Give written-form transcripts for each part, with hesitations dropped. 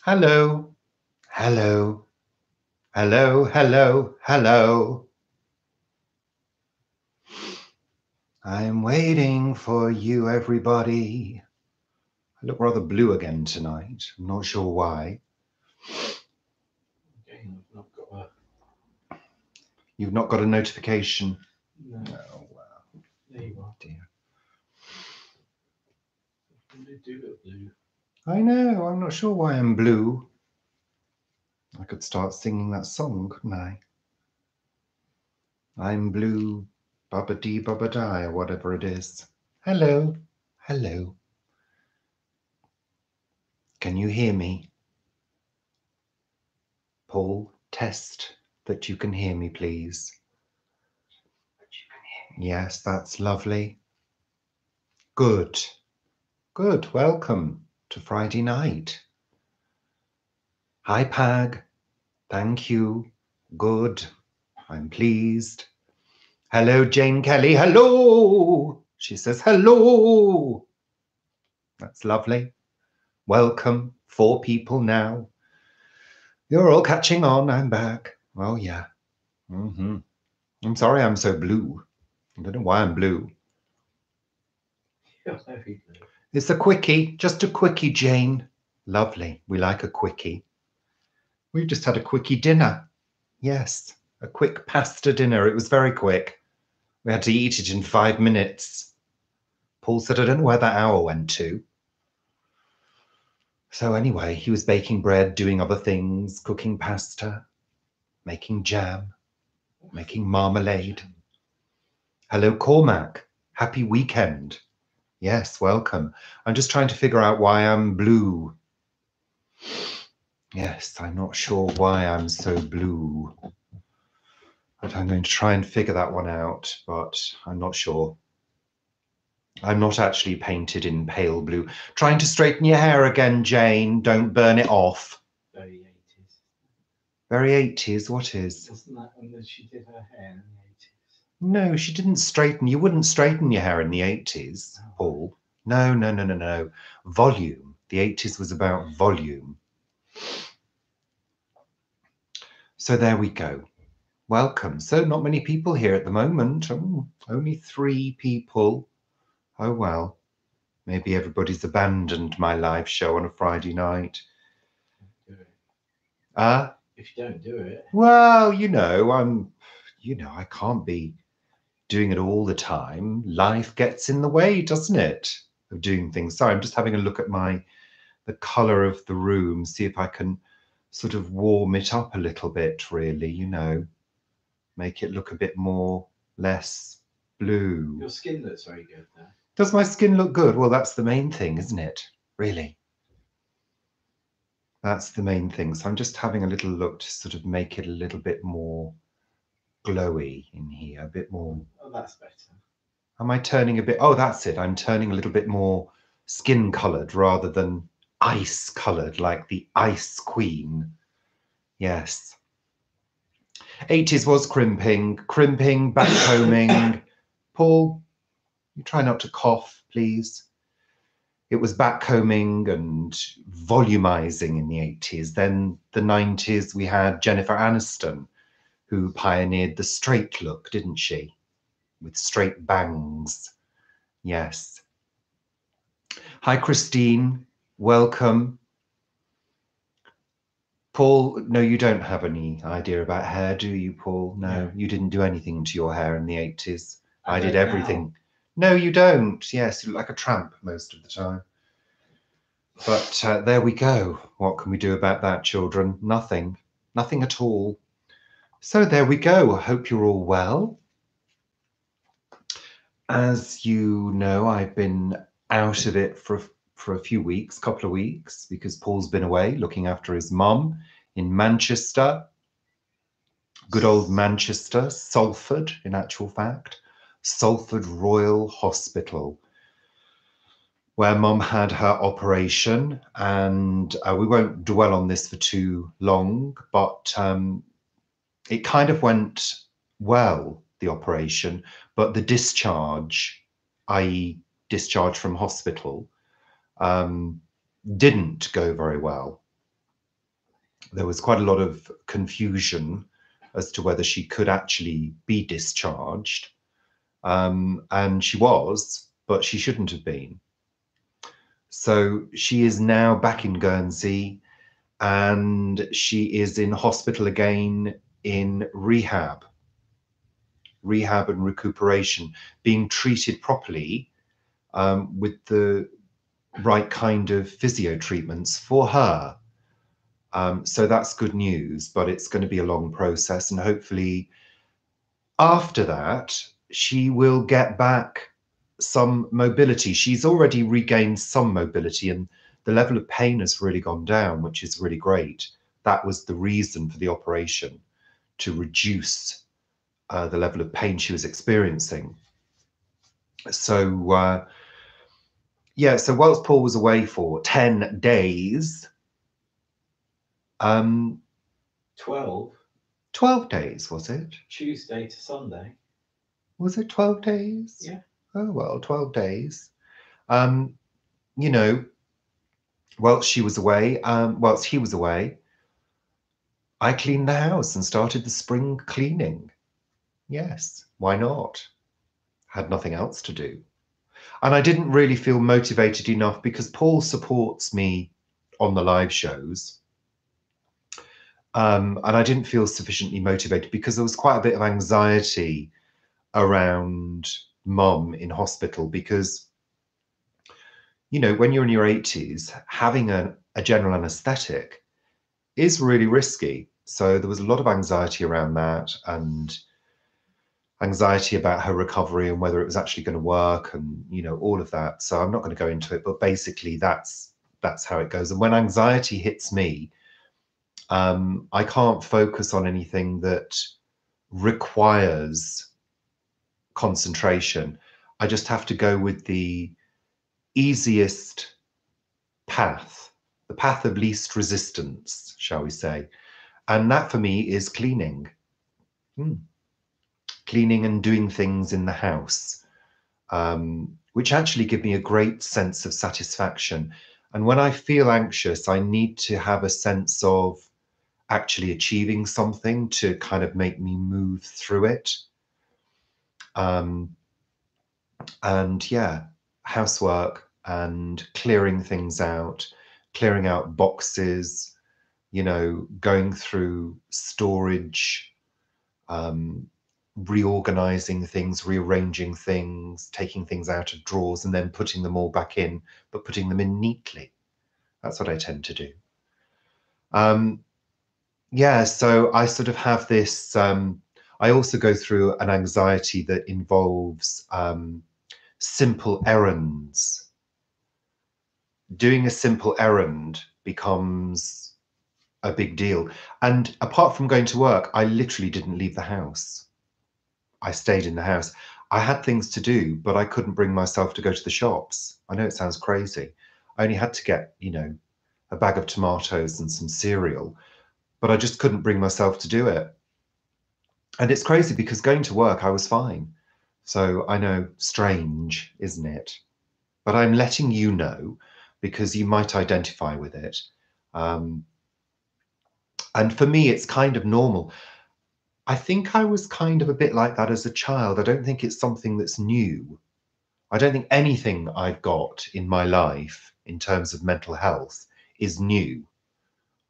Hello, hello, hello, hello, hello. I'm waiting for you, everybody. I look rather blue again tonight. I'm not sure why. Again, I've not got a. You've not got a notification. No. Oh, wow. There you are. Dear. They do look blue. I know, I'm not sure why I'm blue. I could start singing that song, couldn't I? I'm blue, bubba dee bubba die, or whatever it is. Hello, hello. Can you hear me? Paul, test that you can hear me, please. Yes, that's lovely. Good. Good. Welcome to Friday night. Hi, Pag. Thank you. Good. I'm pleased. Hello, Jane Kelly. Hello. She says hello. That's lovely. Welcome. 4 people now. You're all catching on. I'm back. Oh, yeah. I'm sorry I'm so blue. I don't know why I'm blue. You're very blue. It's a quickie. Just a quickie, Jane. Lovely. We like a quickie. We've just had a quickie dinner. Yes, a quick pasta dinner. It was very quick. We had to eat it in 5 minutes. Paul said, I don't know where that hour went to. So anyway, he was baking bread, doing other things, cooking pasta, making jam, making marmalade. Hello, Cormac. Happy weekend. Yes, welcome. I'm just trying to figure out why I'm blue. Yes, I'm not sure why I'm so blue. But I'm going to try and figure that one out, but I'm not sure. I'm not actually painted in pale blue. Trying to straighten your hair again, Jane. Don't burn it off. Very 80s. Very 80s, what is? Wasn't that when she did her hair in the 80s? No, she didn't straighten. You wouldn't straighten your hair in the 80s, Paul. No, no, no, no, no. Volume. The 80s was about volume. So there we go. Welcome. So not many people here at the moment. Oh, only 3 people. Oh, well. Maybe everybody's abandoned my live show on a Friday night. Do it. If you don't do it. Well, I can't be doing it all the time. Life gets in the way, doesn't it, of doing things. Sorry, I'm just having a look at the colour of the room, see if I can sort of warm it up a little bit, really, make it look a bit more, less blue. Your skin looks very good there. Does my skin look good? Well, that's the main thing, isn't it? Really. That's the main thing. So I'm just having a little look to sort of make it a little bit more glowy in here, a bit more. Oh, that's better. Am I turning a bit? Oh, that's it. I'm turning a little bit more skin coloured rather than ice coloured like the Ice Queen. Yes. 80s was crimping, backcombing. Paul, you try not to cough, please. It was backcombing and volumizing in the 80s. Then the 90s, we had Jennifer Aniston, who pioneered the straight look, didn't she? With straight bangs. Yes. Hi, Christine. Welcome. Paul, no, you don't have any idea about hair, do you, Paul? No, you didn't do anything to your hair in the 80s. I did everything. Now. No, you don't. Yes, you look like a tramp most of the time. But there we go. What can we do about that, children? Nothing. Nothing at all. So there we go. I hope you're all well. As you know, I've been out of it for a few weeks, couple of weeks, because Paul's been away looking after his mum in Manchester. Good old Manchester, Salford, in actual fact. Salford Royal Hospital, where Mum had her operation, and we won't dwell on this for too long, but it kind of went well, the operation, but the discharge, i.e. discharge from hospital, didn't go very well. there was quite a lot of confusion as to whether she could actually be discharged. And she was, but she shouldn't have been. So she is now back in Guernsey, and she is in hospital again in rehab and recuperation, being treated properly with the right kind of physio treatments for her. So that's good news, but it's going to be a long process. And hopefully after that, she will get back some mobility. She's already regained some mobility, and the level of pain has really gone down, which is really great. That was the reason for the operation, to reduce the level of pain she was experiencing. So, yeah, so whilst Paul was away for 10 days, 12. 12 days, was it? Tuesday to Sunday. Was it 12 days? Yeah. Oh, well, 12 days. You know, whilst he was away, I cleaned the house and started the spring cleaning. Yes, why not? Had nothing else to do. And I didn't really feel motivated enough because Paul supports me on the live shows. And I didn't feel sufficiently motivated because there was quite a bit of anxiety around Mum in hospital because, you know, when you're in your 80s, having a general anaesthetic is really risky. So there was a lot of anxiety around that, and anxiety about her recovery and whether it was actually going to work, and, you know, all of that. So I'm not going to go into it, but basically that's how it goes. And when anxiety hits me, I can't focus on anything that requires concentration. I just have to go with the easiest path, the path of least resistance, shall we say. And that for me is cleaning. Cleaning and doing things in the house, which actually give me a great sense of satisfaction. And when I feel anxious, I need to have a sense of actually achieving something to kind of make me move through it. And yeah, housework and clearing things out, clearing out boxes, you know, going through storage, reorganizing things, rearranging things, taking things out of drawers and then putting them all back in, but putting them in neatly. That's what I tend to do. Yeah, so I sort of have this, I also go through an anxiety that involves simple errands. Doing a simple errand becomes a big deal. And apart from going to work, I literally didn't leave the house. I stayed in the house. I had things to do, but I couldn't bring myself to go to the shops. I know it sounds crazy. I only had to get, you know, a bag of tomatoes and some cereal, but I just couldn't bring myself to do it. And it's crazy because going to work, I was fine. So I know, strange, isn't it? But I'm letting you know because you might identify with it. And for me, it's kind of normal. I think I was kind of a bit like that as a child. I don't think it's something that's new. I don't think anything I've got in my life in terms of mental health is new.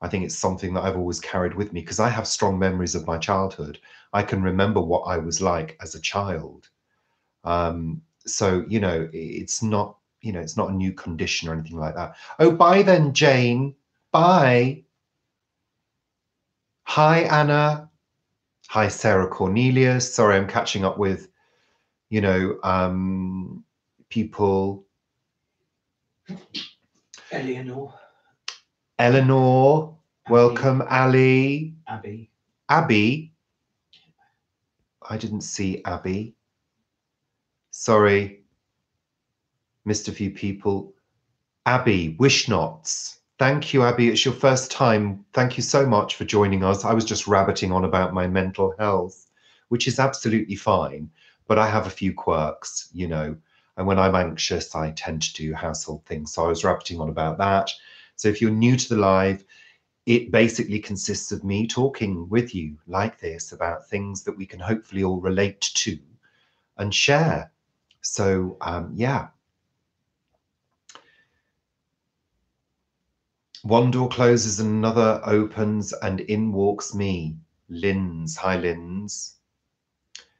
I think it's something that I've always carried with me because I have strong memories of my childhood. I can remember what I was like as a child. So, you know, it's not, you know, it's not a new condition or anything like that. Oh, bye then, Jane. Bye. Hi, Anna. Hi, Sarah Cornelius. Sorry, I'm catching up with, you know, people. Eleanor. Welcome, Ali. Abby. I didn't see Abby. Sorry, missed a few people. Abby Wishnots. Thank you, Abby. It's your first time. Thank you so much for joining us. I was just rabbiting on about my mental health, which is absolutely fine, but I have a few quirks, you know, and when I'm anxious, I tend to do household things. So I was rabbiting on about that. So if you're new to the live, it basically consists of me talking with you like this about things that we can hopefully all relate to and share. So yeah. One door closes and another opens, and in walks me. Linz. Hi, Linz.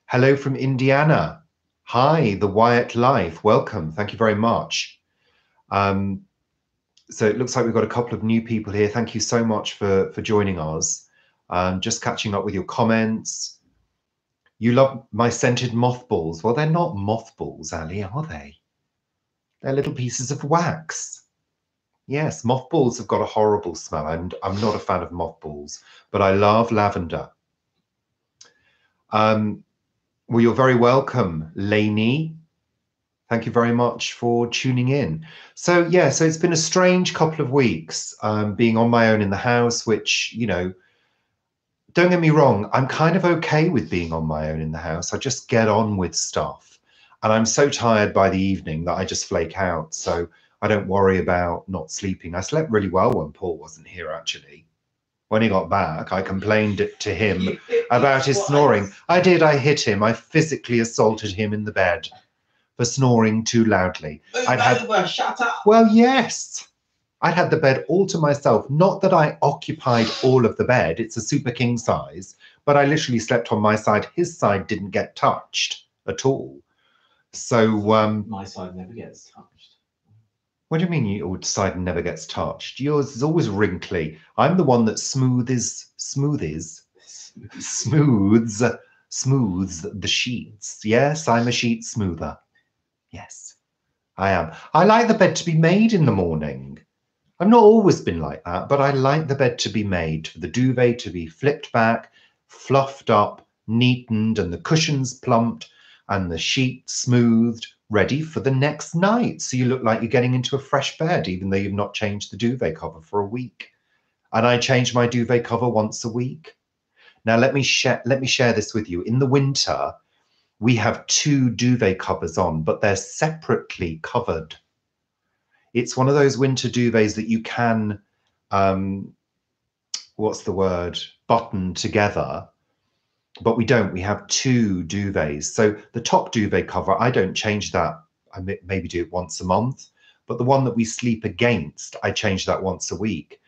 Hello from Indiana. Hi, the Wyatt Life. Welcome. Thank you very much. So it looks like we've got a couple of new people here. Thank you so much for joining us. Just catching up with your comments. You love my scented mothballs. Well, they're not mothballs, Ali, are they? They're little pieces of wax. Yes, mothballs have got a horrible smell. I'm not a fan of mothballs, but I love lavender. Well, you're very welcome, Lainey. Thank you very much for tuning in. So yeah, so it's been a strange couple of weeks being on my own in the house, which, you know, don't get me wrong, I'm kind of okay with being on my own in the house. I just get on with stuff. And I'm so tired by the evening that I just flake out. So I don't worry about not sleeping. I slept really well when Paul wasn't here, actually. When he got back, I complained to him about his snoring. I did. I hit him. I physically assaulted him in the bed for snoring too loudly. Shut up. Well, yes. I had the bed all to myself. Not that I occupied all of the bed. It's a super king size, but I literally slept on my side. His side didn't get touched at all. So my side never gets touched. What do you mean your side never gets touched? Yours is always wrinkly. I'm the one that smooths the sheets. Yes, I'm a sheet smoother. Yes, I am. I like the bed to be made in the morning. I've not always been like that, but I like the bed to be made, for the duvet to be flipped back, fluffed up, neatened, and the cushions plumped, and the sheet smoothed, ready for the next night. So you look like you're getting into a fresh bed, even though you've not changed the duvet cover for a week. And I change my duvet cover once a week. Now let me share this with you. In the winter, we have 2 duvet covers on, but they're separately covered. It's one of those winter duvets that you can, button together, but we don't. We have 2 duvets. So the top duvet cover, I don't change that. I maybe do it once a month, but the one that we sleep against, I change that once a week.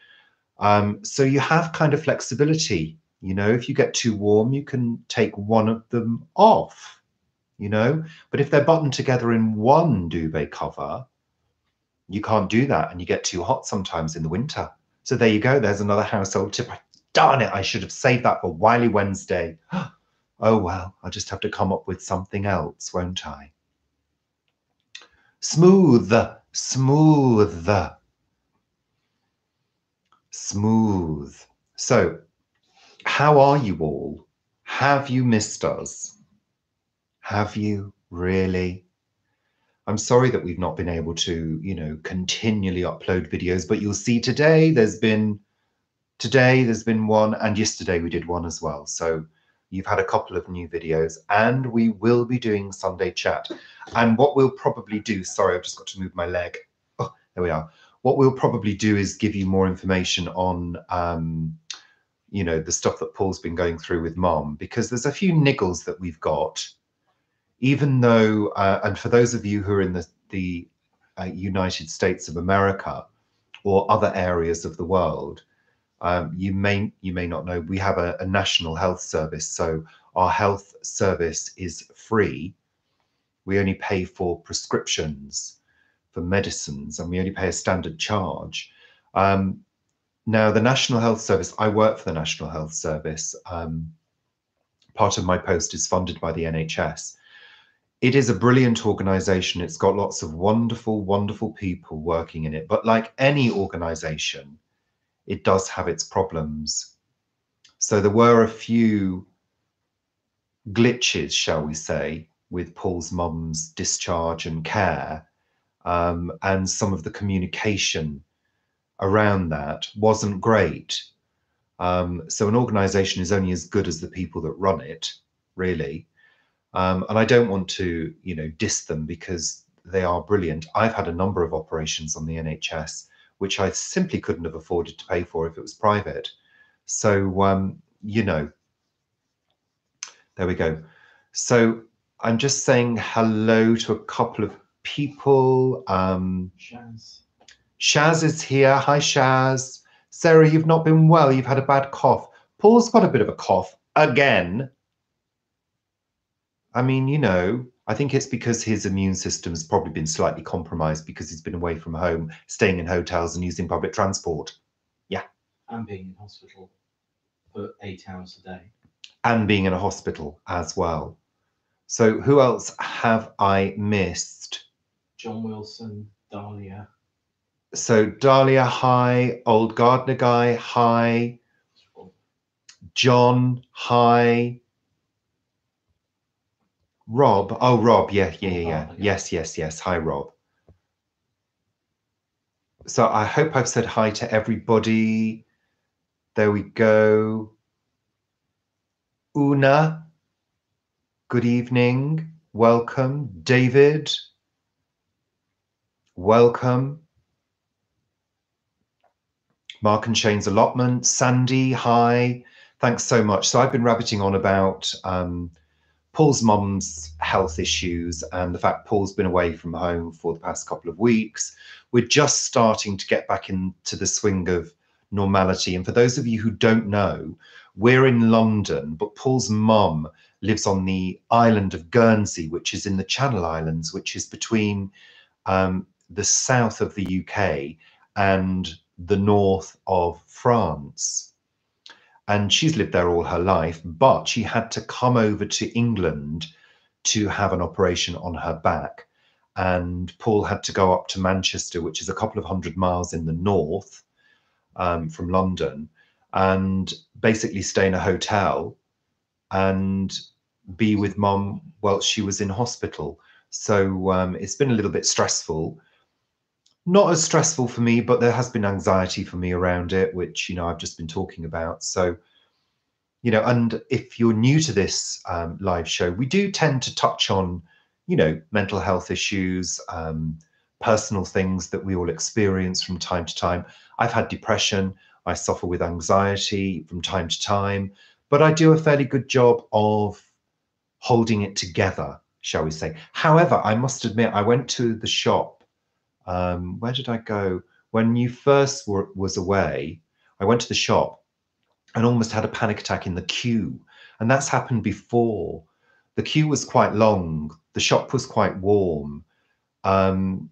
So you have kind of flexibility. You know, if you get too warm, you can take one of them off, you know, but if they're buttoned together in one duvet cover, you can't do that, and you get too hot sometimes in the winter. So there you go. There's another household tip. Darn it, I should have saved that for Wiley Wednesday. Oh, well, I'll just have to come up with something else, won't I? Smooth, smooth, smooth. So, how are you all? Have you missed us? Have you really? I'm sorry that we've not been able to, you know, continually upload videos, but you'll see today there's been one, and yesterday we did one as well. So you've had a couple of new videos, and we will be doing Sunday chat. And what we'll probably do, sorry, I've just got to move my leg. Oh, there we are. What we'll probably do is give you more information on, you know, the stuff that Paul's been going through with Mom, because there's a few niggles that we've got. Even though, and for those of you who are in the United States of America or other areas of the world, you may not know, we have a national health service. So our health service is free. We only pay for prescriptions for medicines, and we only pay a standard charge. Now, the National Health Service, I work for the National Health Service. Part of my post is funded by the NHS. It is a brilliant organization. It's got lots of wonderful, wonderful people working in it. But like any organization, it does have its problems. So there were a few glitches, shall we say, with Paul's mum's discharge and care. And some of the communication around that wasn't great. So an organization is only as good as the people that run it, really. And I don't want to, you know, diss them, because they are brilliant. I've had a number of operations on the NHS which I simply couldn't have afforded to pay for if it was private. So, you know, there we go. So I'm just saying hello to a couple of people. Shaz is here. Hi, Shaz. Sarah, you've not been well. You've had a bad cough. Paul's got a bit of a cough again. I mean, you know, I think it's because his immune system has probably been slightly compromised because he's been away from home, staying in hotels and using public transport. Yeah. And being in hospital for 8 hours a day. And being in a hospital as well. So who else have I missed? John Wilson, Dahlia. So Dahlia, hi. Old Gardener Guy, hi. John, hi. Rob, oh, Rob, yeah. Yes. Hi, Rob. So I hope I've said hi to everybody. There we go. Una, good evening. Welcome. David, welcome. Mark and Shane's allotment. Sandy, hi. Thanks so much. So I've been rabbiting on about Paul's mum's health issues and the fact Paul's been away from home for the past couple of weeks. We're just starting to get back into the swing of normality. And for those of you who don't know, we're in London, but Paul's mum lives on the island of Guernsey, which is in the Channel Islands, which is between the south of the UK and the north of France. And she's lived there all her life, but she had to come over to England to have an operation on her back. And Paul had to go up to Manchester, which is a couple of 100 miles in the north from London, and basically stay in a hotel and be with mum while she was in hospital. So it's been a little bit stressful. Not as stressful for me, but there has been anxiety for me around it, which, you know, I've just been talking about. So, you know, and if you're new to this live show, we do tend to touch on, you know, mental health issues, personal things that we all experience from time to time. I've had depression. I suffer with anxiety from time to time, but I do a fairly good job of holding it together, shall we say. However, I must admit, I went to the shop. Where did I go? When you first was away, I went to the shop and almost had a panic attack in the queue. And that's happened before. The queue was quite long. The shop was quite warm. And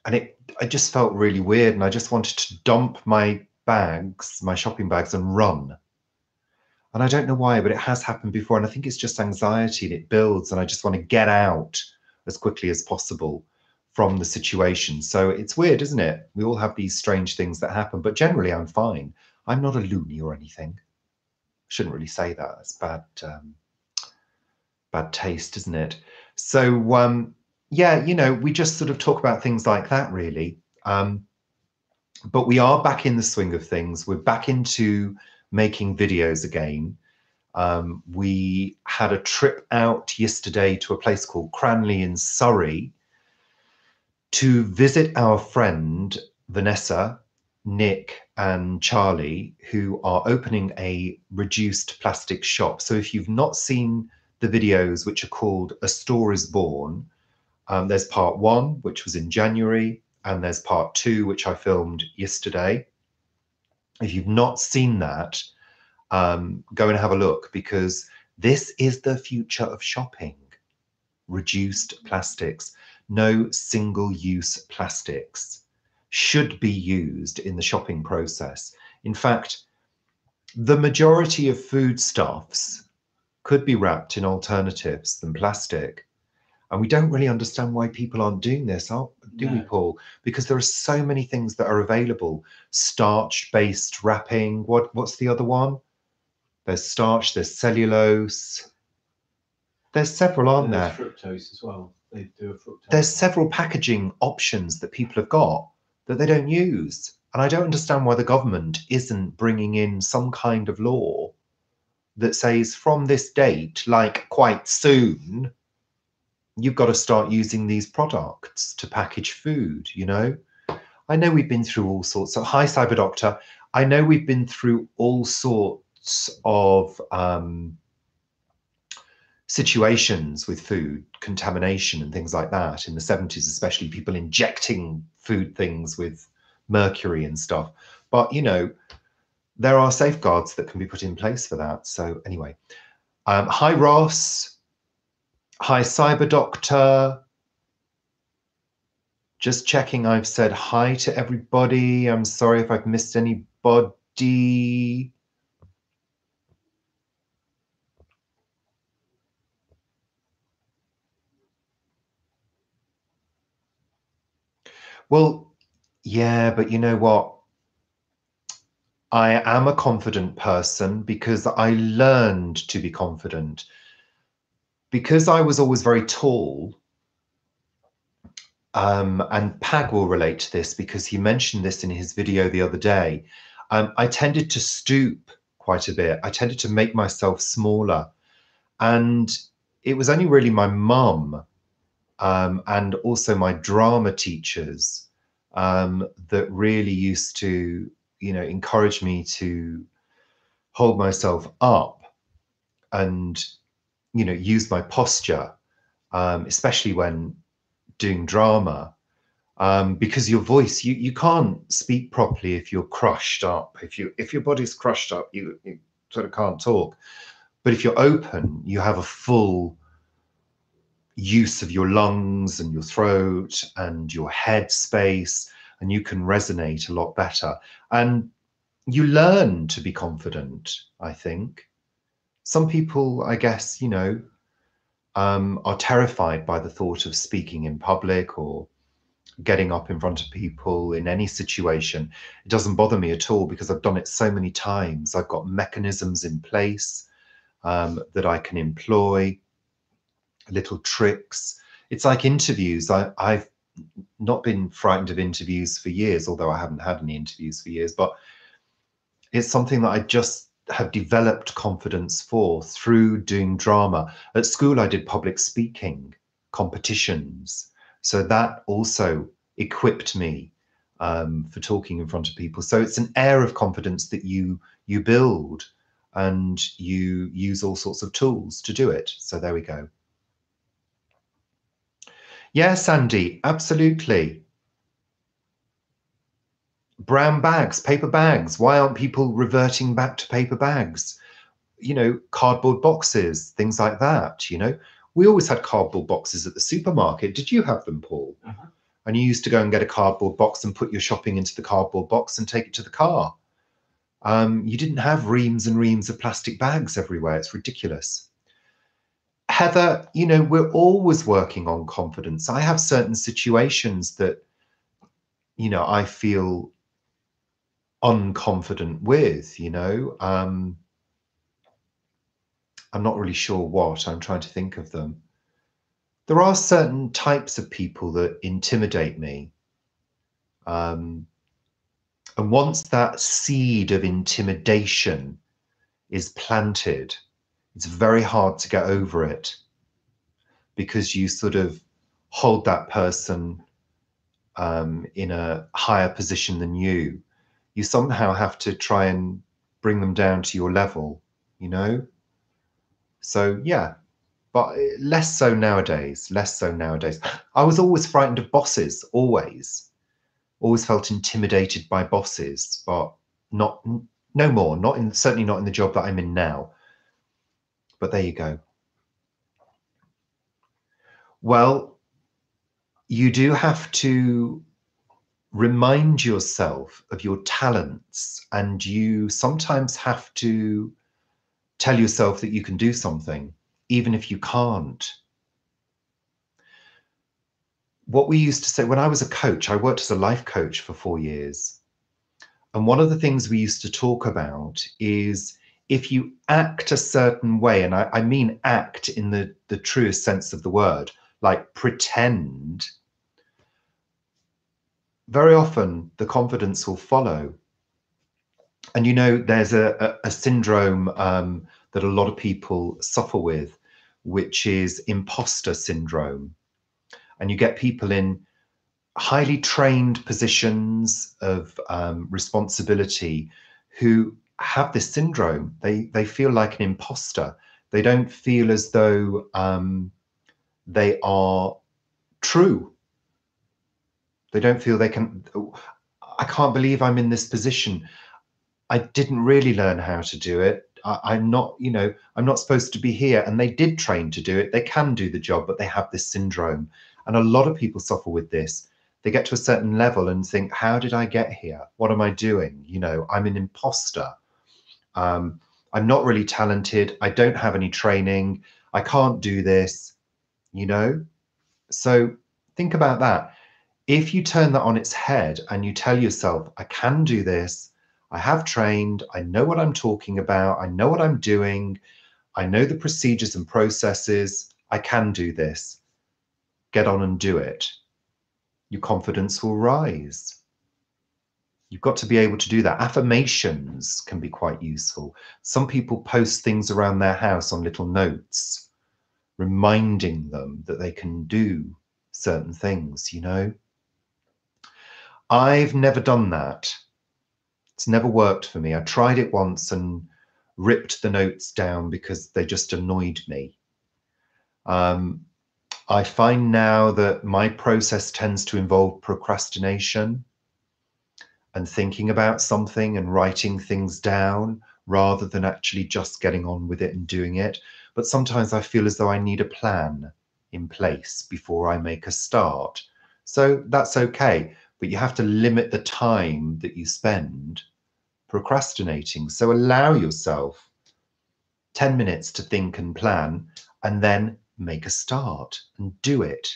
I just felt really weird. And I just wanted to dump my bags, my shopping bags, and run. And I don't know why, but it has happened before. And I think it's just anxiety and it builds. And I just want to get out as quickly as possible from the situation. So it's weird, isn't it? We all have these strange things that happen, but generally I'm fine. I'm not a loony or anything. Shouldn't really say that. It's bad taste, isn't it? So yeah, you know, we just sort of talk about things like that, really. But we are back in the swing of things. We're back into making videos again. We had a trip out yesterday to a place called Cranley in Surrey to visit our friend Vanessa, Nick, and Charlie, who are opening a reduced plastic shop. So if you've not seen the videos, which are called A Store is Born, there's part 1, which was in January, and there's part 2, which I filmed yesterday. If you've not seen that, go and have a look, because this is the future of shopping. Reduced plastics. No single-use plastics should be used in the shopping process. In fact, the majority of foodstuffs could be wrapped in alternatives than plastic. And we don't really understand why people aren't doing this, do we, Paul? Because there are so many things that are available. Starch-based wrapping. What's the other one? There's starch, there's cellulose. There's several, aren't there? There's fructose as well. They do a fructose. There's several packaging options that people have got that they don't use. And I don't understand why the government isn't bringing in some kind of law that says from this date, like quite soon, you've got to start using these products to package food, you know? I know we've been through all sorts. So, hi, Cyber Doctor. I know we've been through all sorts of situations with food contamination and things like that in the 70s, especially people injecting food things with mercury and stuff. But, you know, there are safeguards that can be put in place for that. So anyway, hi, Ross. Hi, Cyber Doctor. Just checking I've said hi to everybody. I'm sorry if I've missed anybody. Well, yeah, but you know what? I am a confident person because I learned to be confident. Because I was always very tall, and Pag will relate to this because he mentioned this in his video the other day. I tended to stoop quite a bit. I tended to make myself smaller. And it was only really my mum and also my drama teachers that really used to, you know, encourage me to hold myself up and, you know, use my posture, especially when doing drama, because your voice, you can't speak properly if you're crushed up. If your body's crushed up, you sort of can't talk. But if you're open, you have a full use of your lungs and your throat and your head space, and you can resonate a lot better. And you learn to be confident, I think. Some people, I guess, you know, are terrified by the thought of speaking in public or getting up in front of people in any situation. It doesn't bother me at all because I've done it so many times. I've got mechanisms in place that I can employ, little tricks. It's like interviews. I've not been frightened of interviews for years, although I haven't had any interviews for years, but it's something that I just have developed confidence for through doing drama. At school, I did public speaking competitions. So that also equipped me for talking in front of people. So it's an air of confidence that you build, and you use all sorts of tools to do it. So there we go. Yes, Andy, absolutely. Brown bags, paper bags. Why aren't people reverting back to paper bags? You know, cardboard boxes, things like that. You know, we always had cardboard boxes at the supermarket. Did you have them, Paul? And you used to go and get a cardboard box and put your shopping into the cardboard box and take it to the car. You didn't have reams and reams of plastic bags everywhere. It's ridiculous. Heather, you know, we're always working on confidence. I have certain situations that, you know, I feel unconfident with, you know. I'm not really sure what. I'm trying to think of them. There are certain types of people that intimidate me. And once that seed of intimidation is planted, it's very hard to get over it because you sort of hold that person in a higher position than you. You somehow have to try and bring them down to your level, you know? So, yeah, but less so nowadays, less so nowadays. I was always frightened of bosses, always felt intimidated by bosses, but no more, certainly not in the job that I'm in now. But there you go. Well, you do have to remind yourself of your talents, and you sometimes have to tell yourself that you can do something, even if you can't. What we used to say when I was a coach, I worked as a life coach for 4 years. And one of the things we used to talk about is if you act a certain way, and I mean act in the truest sense of the word, like pretend, very often the confidence will follow. And you know, there's a syndrome that a lot of people suffer with, which is imposter syndrome. And you get people in highly trained positions of responsibility who have this syndrome. They feel like an imposter. They don't feel as though they are true. They don't feel they can. I can't believe I'm in this position. I didn't really learn how to do it. I'm not, I'm not supposed to be here. And they did train to do it. They can do the job, but they have this syndrome. And a lot of people suffer with this. They get to a certain level and think, how did I get here? What am I doing? I'm an imposter. I'm not really talented. I don't have any training. I can't do this, So think about that. If you turn that on its head and you tell yourself, I can do this, I have trained, I know what I'm talking about, I know what I'm doing, I know the procedures and processes, I can do this, get on and do it, your confidence will rise. You've got to be able to do that. Affirmations can be quite useful. Some people post things around their house on little notes, reminding them that they can do certain things, I've never done that. It's never worked for me. I tried it once and ripped the notes down because they just annoyed me. I find now that my process tends to involve procrastination and thinking about something and writing things down rather than actually just getting on with it and doing it. But sometimes I feel as though I need a plan in place before I make a start. So that's okay, but you have to limit the time that you spend procrastinating. So allow yourself 10 minutes to think and plan, and then make a start and do it.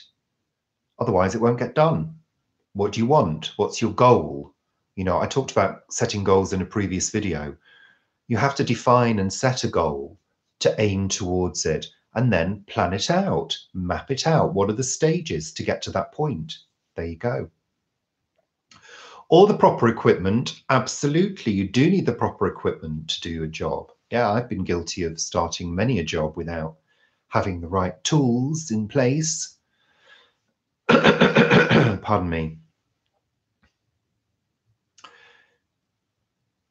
Otherwise, it won't get done. What do you want? What's your goal? I talked about setting goals in a previous video. You have to define and set a goal to aim towards it, and then plan it out, map it out. What are the stages to get to that point? There you go. Or the proper equipment, absolutely. You do need the proper equipment to do a job. Yeah, I've been guilty of starting many a job without having the right tools in place. Pardon me.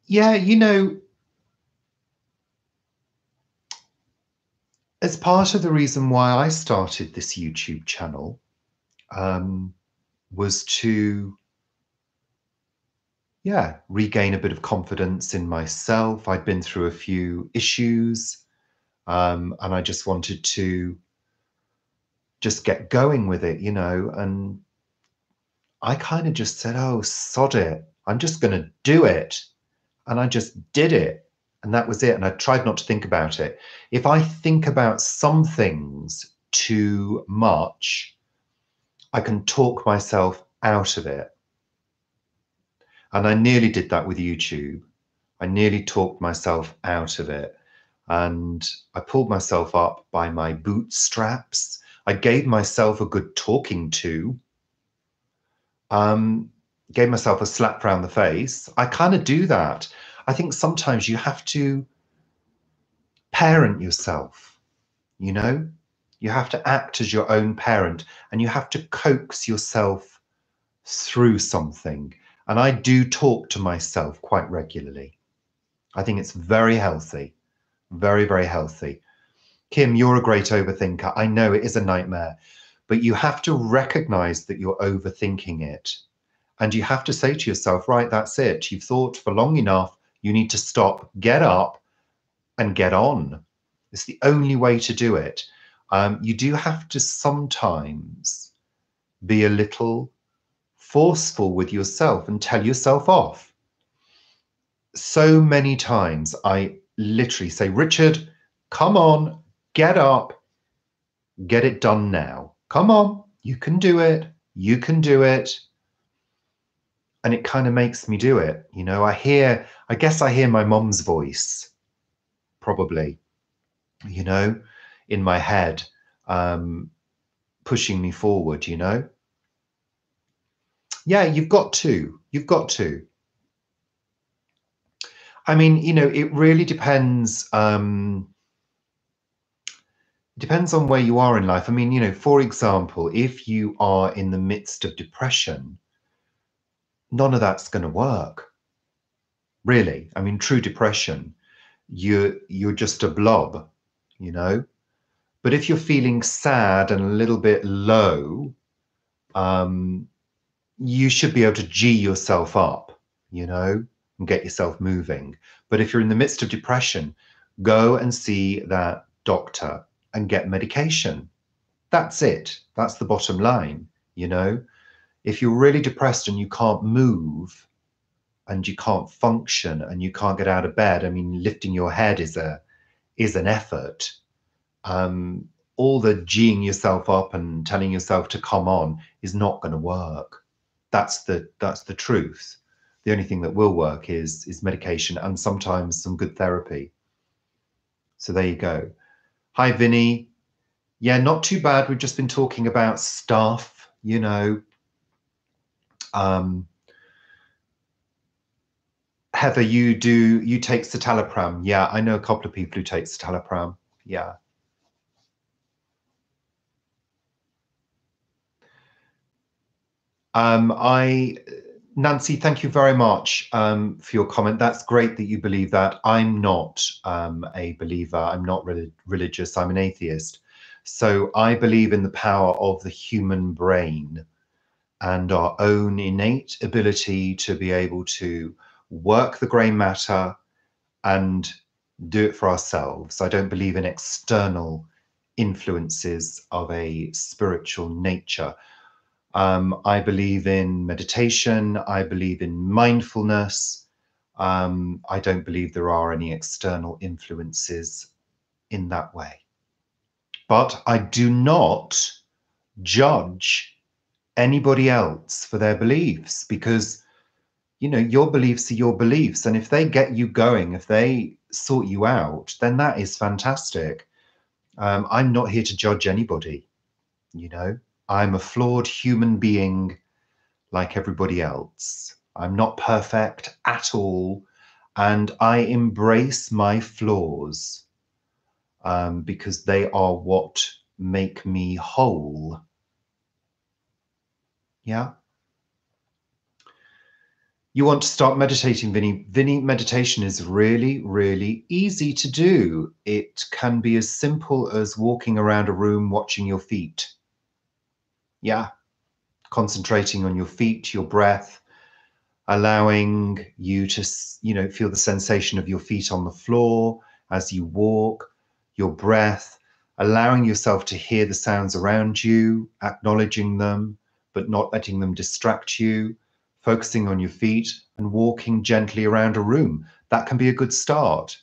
Yeah, as part of the reason why I started this YouTube channel was to regain a bit of confidence in myself. I'd been through a few issues, and I just wanted to just get going with it, and I kind of just said, oh, sod it. I'm just going to do it. And I just did it. And that was it. And I tried not to think about it. If I think about some things too much, I can talk myself out of it. And I nearly did that with YouTube. I nearly talked myself out of it. And I pulled myself up by my bootstraps. I gave myself a good talking to. Gave myself a slap round the face. I kind of do that. I think sometimes you have to parent yourself, you have to act as your own parent, and you have to coax yourself through something. And I do talk to myself quite regularly. I think it's very healthy, very, very healthy. Kim, you're a great overthinker. I know it is a nightmare, but you have to recognize that you're overthinking it. And you have to say to yourself, right, that's it. You've thought for long enough. You need to stop, get up, and get on. It's the only way to do it. You do have to sometimes be a little forceful with yourself and tell yourself off. So many times I literally say, Richard, come on, get up, get it done now. Come on, you can do it. You can do it. And it kind of makes me do it. I guess I hear my mom's voice, probably, in my head, pushing me forward, Yeah, you've got to. I mean, it really depends. depends on where you are in life. I mean, you know, for example, if you are in the midst of depression, none of that's going to work. Really. I mean, true depression, you're just a blob, you know. But if you're feeling sad and a little bit low, you should be able to G yourself up, you know, and get yourself moving. But if you're in the midst of depression, go and see that doctor and get medication. That's it. That's the bottom line, you know. If you're really depressed and you can't move and you can't function and you can't get out of bed, I mean, lifting your head is an effort. All the G'ing yourself up and telling yourself to come on is not going to work. That's the truth. The only thing that will work is medication and sometimes some good therapy. So there you go. Hi, Vinny. Yeah, not too bad. We've just been talking about stuff, you know. Heather, you take citalopram. Yeah, I know a couple of people who take citalopram. Yeah. Nancy, thank you very much for your comment. That's great that you believe that. I'm not a believer. I'm not religious. I'm an atheist. So I believe in the power of the human brain and our own innate ability to be able to work the grey matter and do it for ourselves. I don't believe in external influences of a spiritual nature. I believe in meditation. I believe in mindfulness. I don't believe there are any external influences in that way. But I do not judge anybody else for their beliefs because, you know, your beliefs are your beliefs. And if they get you going, if they sort you out, then that is fantastic. I'm not here to judge anybody, you know. I'm a flawed human being like everybody else. I'm not perfect at all. And I embrace my flaws because they are what make me whole. Yeah. You want to start meditating, Vinny. Vinny, meditation is really, really easy to do. It can be as simple as walking around a room watching your feet. Yeah. Concentrating on your feet, your breath, allowing you to, you know, feel the sensation of your feet on the floor as you walk, your breath, allowing yourself to hear the sounds around you, acknowledging them, but not letting them distract you, focusing on your feet and walking gently around a room. That can be a good start.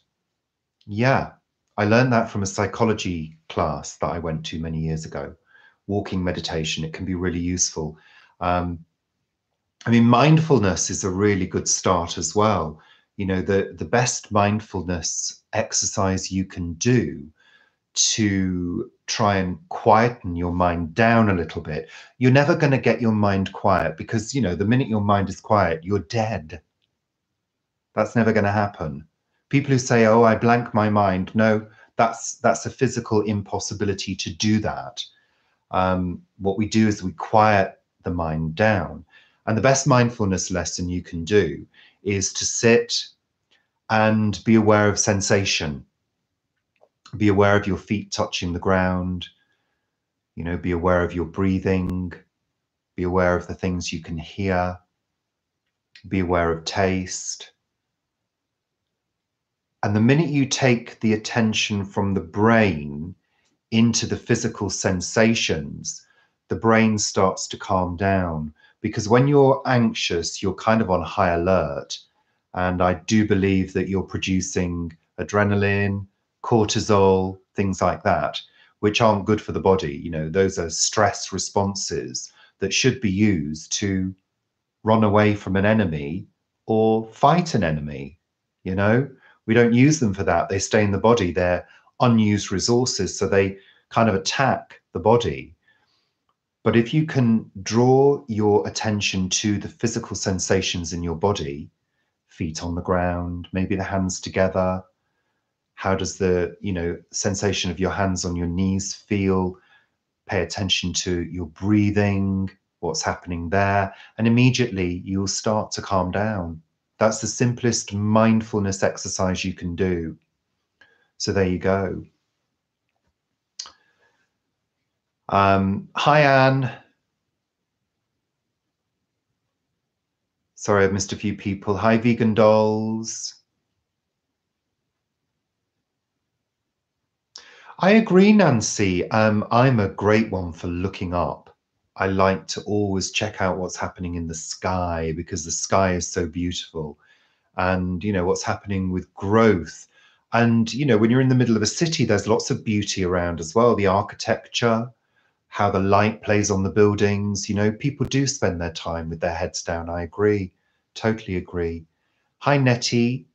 Yeah, I learned that from a psychology class that I went to many years ago. Walking meditation, it can be really useful. I mean, mindfulness is a really good start as well. You know, the best mindfulness exercise you can do to try and quieten your mind down a little bit. You're never going to get your mind quiet because, you know, the minute your mind is quiet, you're dead. That's never going to happen. People who say, oh, I blank my mind. No, that's a physical impossibility to do that. What we do is we quiet the mind down. And the best mindfulness lesson you can do is to sit and be aware of sensation. Be aware of your feet touching the ground. You know, be aware of your breathing. Be aware of the things you can hear. Be aware of taste. And the minute you take the attention from the brain into the physical sensations, the brain starts to calm down. Because when you're anxious, you're kind of on high alert. And I do believe that you're producing adrenaline, cortisol, things like that, which aren't good for the body. You know, those are stress responses that should be used to run away from an enemy or fight an enemy. You know, we don't use them for that. They stay in the body. They're unused resources. So they kind of attack the body. But if you can draw your attention to the physical sensations in your body, feet on the ground, maybe the hands together, How does the, sensation of your hands on your knees feel? Pay attention to your breathing, what's happening there, and immediately you'll start to calm down. That's the simplest mindfulness exercise you can do. So there you go. Hi, Anne. Sorry, I've missed a few people. Hi, Vegan Dolls. I agree, Nancy. I'm a great one for looking up. I like to always check out what's happening in the sky because the sky is so beautiful. And, what's happening with growth. And, when you're in the middle of a city, there's lots of beauty around as well. The architecture, how the light plays on the buildings. People do spend their time with their heads down. I agree. Totally agree. Hi, Nettie.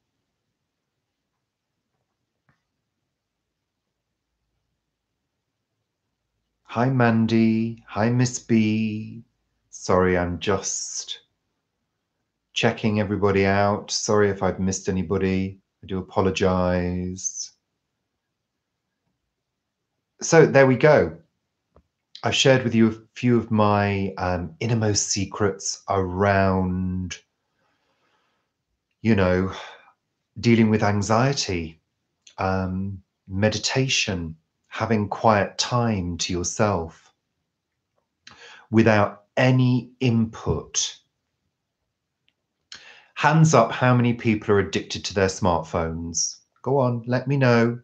Hi, Mandy. Hi, Miss B. Sorry, I'm just checking everybody out. Sorry if I've missed anybody. I do apologize. So there we go. I've shared with you a few of my innermost secrets around, dealing with anxiety, meditation, having quiet time to yourself without any input. Hands up, how many people are addicted to their smartphones? Go on, let me know.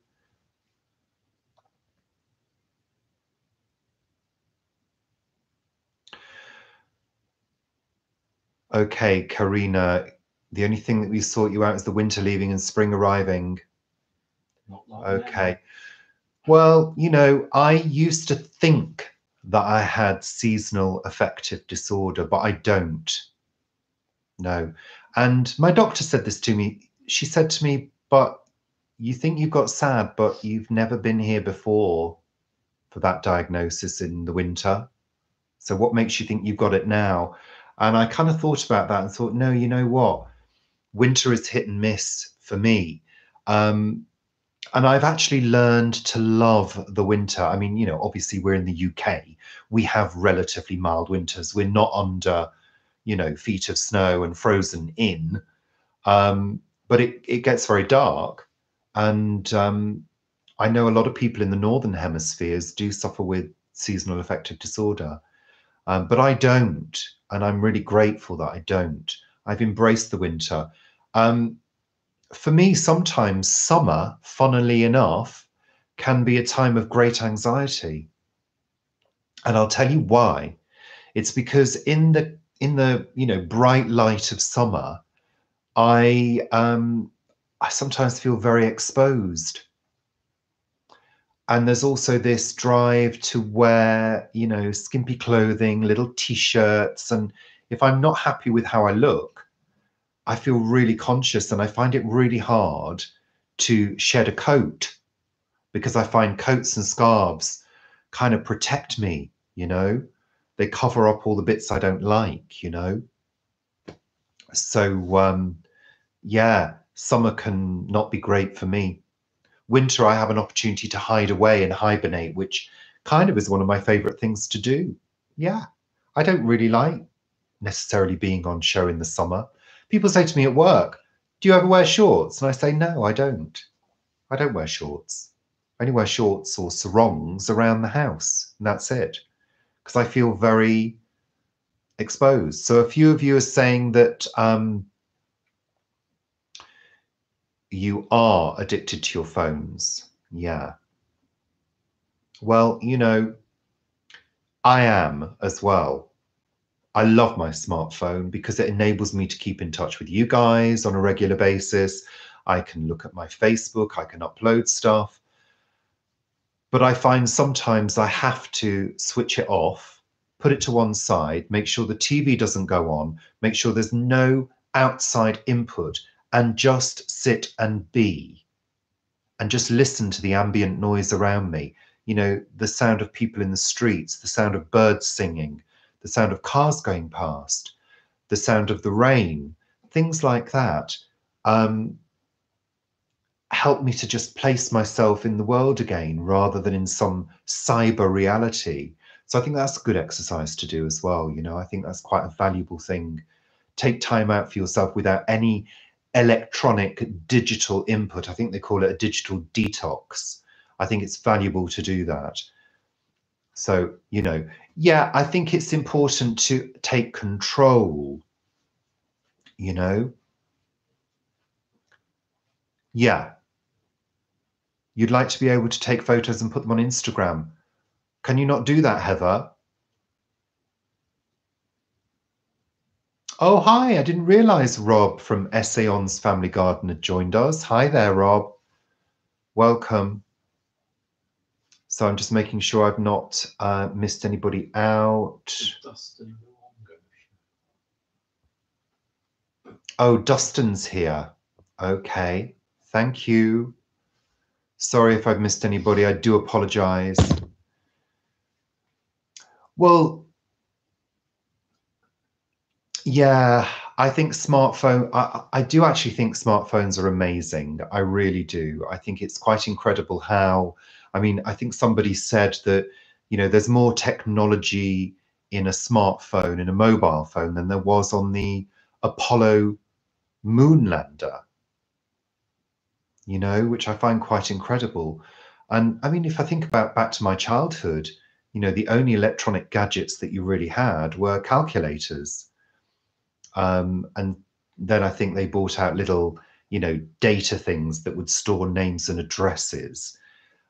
Okay, Karina, the only thing that we sort you out is the winter leaving and spring arriving. Not long Okay. now. Well, I used to think that I had seasonal affective disorder, but I don't. No. And my doctor said this to me. She said to me, but you think you've got SAD, but you've never been here before for that diagnosis in the winter. So what makes you think you've got it now? And I kind of thought about that and thought, no, you know what? Winter is hit and miss for me. And I've actually learned to love the winter. I mean, obviously we're in the UK. We have relatively mild winters. We're not under, feet of snow and frozen in. But it gets very dark. And I know a lot of people in the northern hemispheres do suffer with seasonal affective disorder. But I don't. And I'm really grateful that I don't. I've embraced the winter. For me, sometimes summer, funnily enough, can be a time of great anxiety. And I'll tell you why. It's because in the bright light of summer, I sometimes feel very exposed. And there's also this drive to wear, skimpy clothing, little t-shirts. And if I'm not happy with how I look, I feel really conscious and I find it really hard to shed a coat because I find coats and scarves kind of protect me, They cover up all the bits I don't like, So, yeah, summer can not be great for me. Winter, I have an opportunity to hide away and hibernate, which kind of is one of my favorite things to do. Yeah, I don't really like necessarily being on show in the summer. People say to me at work, do you ever wear shorts? And I say, no, I don't. I don't wear shorts. I only wear shorts or sarongs around the house, and that's it. Because I feel very exposed. So a few of you are saying that you are addicted to your phones. Yeah. Well, I am as well. I love my smartphone because it enables me to keep in touch with you guys on a regular basis. I can look at my Facebook, I can upload stuff. But I find sometimes I have to switch it off, put it to one side, make sure the TV doesn't go on, make sure there's no outside input, and just sit and be and just listen to the ambient noise around me. The sound of people in the streets, the sound of birds singing, the sound of cars going past, the sound of the rain, things like that, help me to just place myself in the world again rather than in some cyber reality. So I think that's a good exercise to do as well. You know, I think that's quite a valuable thing. Take time out for yourself without any electronic digital input. I think they call it a digital detox. I think it's valuable to do that. So, you know, yeah, I think it's important to take control, you know. Yeah. You'd like to be able to take photos and put them on Instagram. Can you not do that, Heather? Oh, hi. I didn't realize Rob from Essayon's Family Garden had joined us. Hi there, Rob. Welcome. So I'm just making sure I've not missed anybody out. Oh, Dustin's here. Okay. Thank you. Sorry if I've missed anybody. I do apologize. Well, yeah, I think I do actually think smartphones are amazing. I really do. I think it's quite incredible how, I mean, I think somebody said that, you know, there's more technology in a smartphone, in a mobile phone, than there was on the Apollo moonlander, you know, which I find quite incredible. And I mean, if I think about back to my childhood, you know, the only electronic gadgets that you really had were calculators. And then I think they brought out little, you know, data things that would store names and addresses.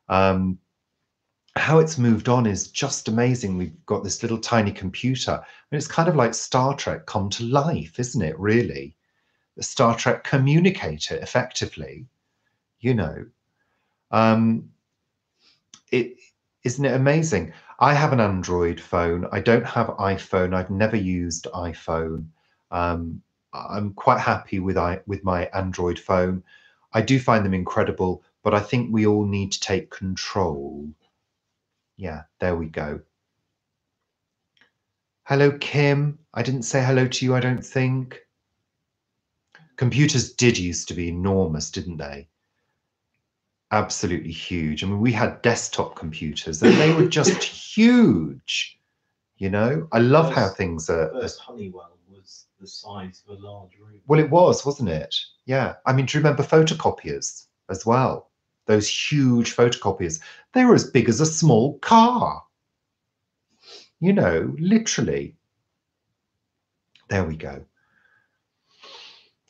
How it's moved on is just amazing. We've got this little tiny computer. I mean, it's kind of like Star Trek come to life, isn't it, really? The Star Trek communicator effectively, you know. Isn't it amazing? I have an Android phone. I don't have iPhone. I've never used iPhone. I'm quite happy with my Android phone. I do find them incredible, but I think we all need to take control. Yeah, there we go. Hello, Kim. I didn't say hello to you, I don't think. Computers did used to be enormous, didn't they? Absolutely huge. I mean, we had desktop computers and they were just huge. You know, I love how things are. First Honeywell was the size of a large room. Well, it was, wasn't it? Yeah. I mean, do you remember photocopiers as well? Those huge photocopiers. They were as big as a small car. You know, literally. There we go.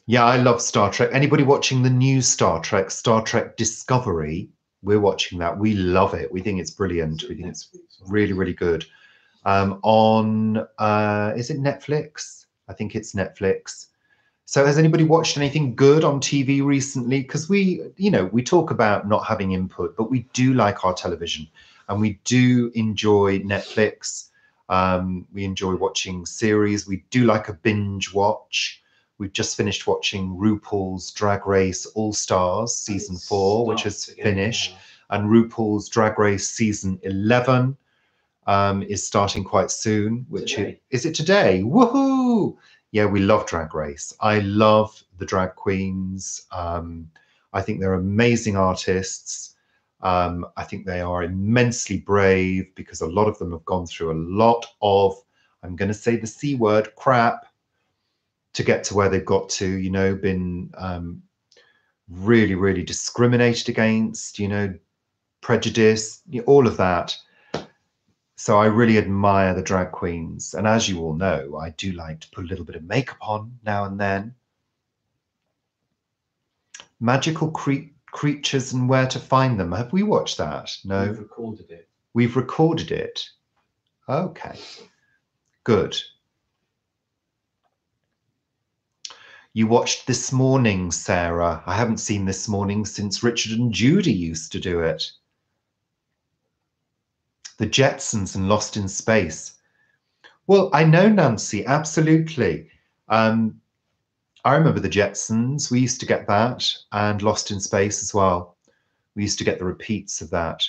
Yeah, I love Star Trek. Anybody watching the new Star Trek Discovery? We're watching that. We love it. We think it's brilliant. We think it's really, really good. On, is it Netflix? I think it's Netflix. So has anybody watched anything good on TV recently? Because we, you know, we talk about not having input, but we do like our television and we do enjoy Netflix. We enjoy watching series. We do like a binge watch. We've just finished watching RuPaul's Drag Race All Stars season 4, which has finished, and RuPaul's Drag Race season 11 is starting quite soon. Which is it today? Woohoo! Yeah, we love Drag Race. I love the drag queens. I think they're amazing artists. I think they are immensely brave because a lot of them have gone through a lot of, I'm going to say the C word, crap, to get to where they've got to, you know, been really, really discriminated against, you know, prejudice, all of that. So I really admire the drag queens. And as you all know, I do like to put a little bit of makeup on now and then. Magical creatures and where to find them. Have we watched that? No. We've recorded it. We've recorded it. Okay. Good. You watched This Morning, Sarah. I haven't seen This Morning since Richard and Judy used to do it. The Jetsons and Lost in Space. Well, I know, Nancy, absolutely. I remember the Jetsons. We used to get that, and Lost in Space as well. We used to get the repeats of that.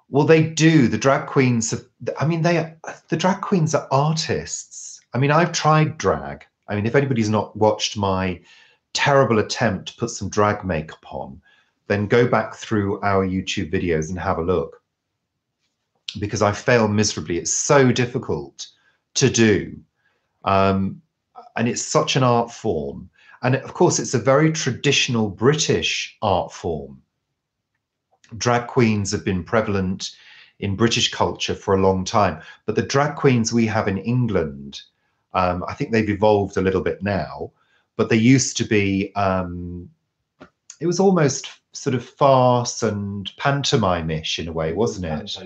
Well, they do. The drag queens have, I mean, the drag queens are artists. I mean, I've tried drag. I mean, if anybody's not watched my terrible attempt to put some drag makeup on, then go back through our YouTube videos and have a look, because I fail miserably. It's so difficult to do. And it's such an art form. And of course, it's a very traditional British art form. Drag queens have been prevalent in British culture for a long time, but the drag queens we have in England, I think they've evolved a little bit now, but they used to be, it was almost sort of farce and pantomime-ish in a way, wasn't it?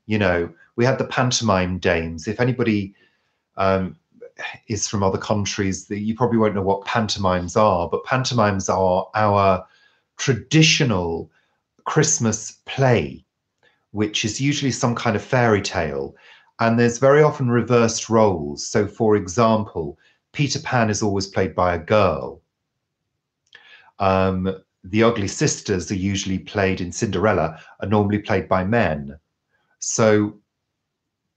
You know, we had the pantomime dames. If anybody is from other countries, you probably won't know what pantomimes are, but pantomimes are our traditional Christmas play, which is usually some kind of fairy tale, and there's very often reversed roles. So, for example, Peter Pan is always played by a girl. The Ugly Sisters are usually played in Cinderella, are normally played by men. So,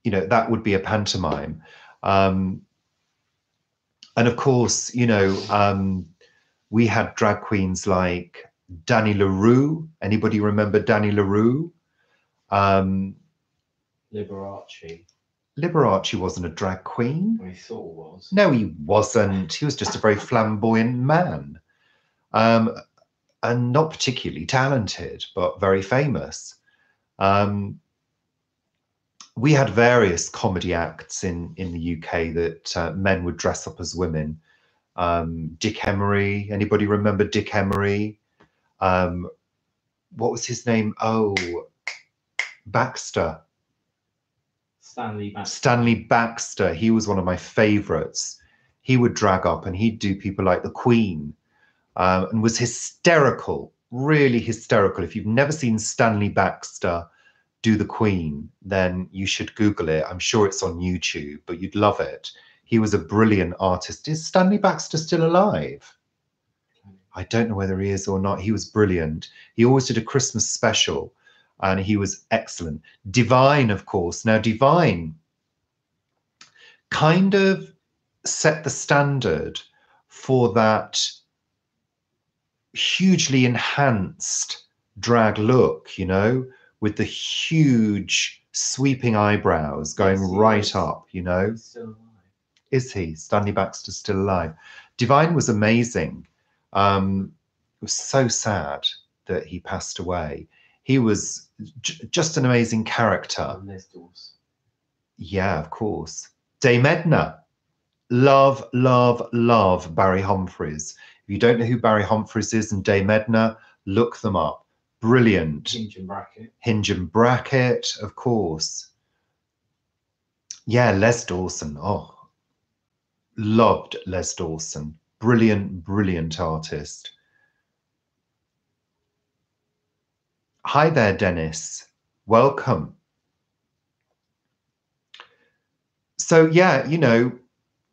you know, that would be a pantomime. And of course, you know, we had drag queens like Danny LaRue. Anybody remember Danny LaRue? Liberace. Liberace wasn't a drag queen. Well, he sort of was. No, he wasn't. He was just a very flamboyant man. And not particularly talented, but very famous. We had various comedy acts in the UK that men would dress up as women. Dick Emery. Anybody remember Dick Emery? What was his name? Oh, Baxter. Stanley Baxter. Stanley Baxter. He was one of my favorites. He would drag up and he'd do people like the Queen, and was hysterical, really hysterical. If you've never seen Stanley Baxter do the Queen, then you should Google it. I'm sure it's on YouTube, but you'd love it. He was a brilliant artist. Is Stanley Baxter still alive? I don't know whether he is or not. He was brilliant. He always did a Christmas special and he was excellent. Divine, of course. Now, Divine kind of set the standard for that hugely enhanced drag look, you know, with the huge sweeping eyebrows going right up, you know. He's still alive. Is he? Stanley Baxter's still alive. Divine was amazing. It was so sad that he passed away. He was just an amazing character. Yeah, of course. Dame Edna. Love, love, love Barry Humphries. If you don't know who Barry Humphries is and Dame Edna, look them up. Brilliant. Hinge and Bracket. Hinge and Bracket, of course. Yeah, Les Dawson. Oh, loved Les Dawson. Brilliant, brilliant artist. Hi there, Dennis. Welcome. So, yeah, you know,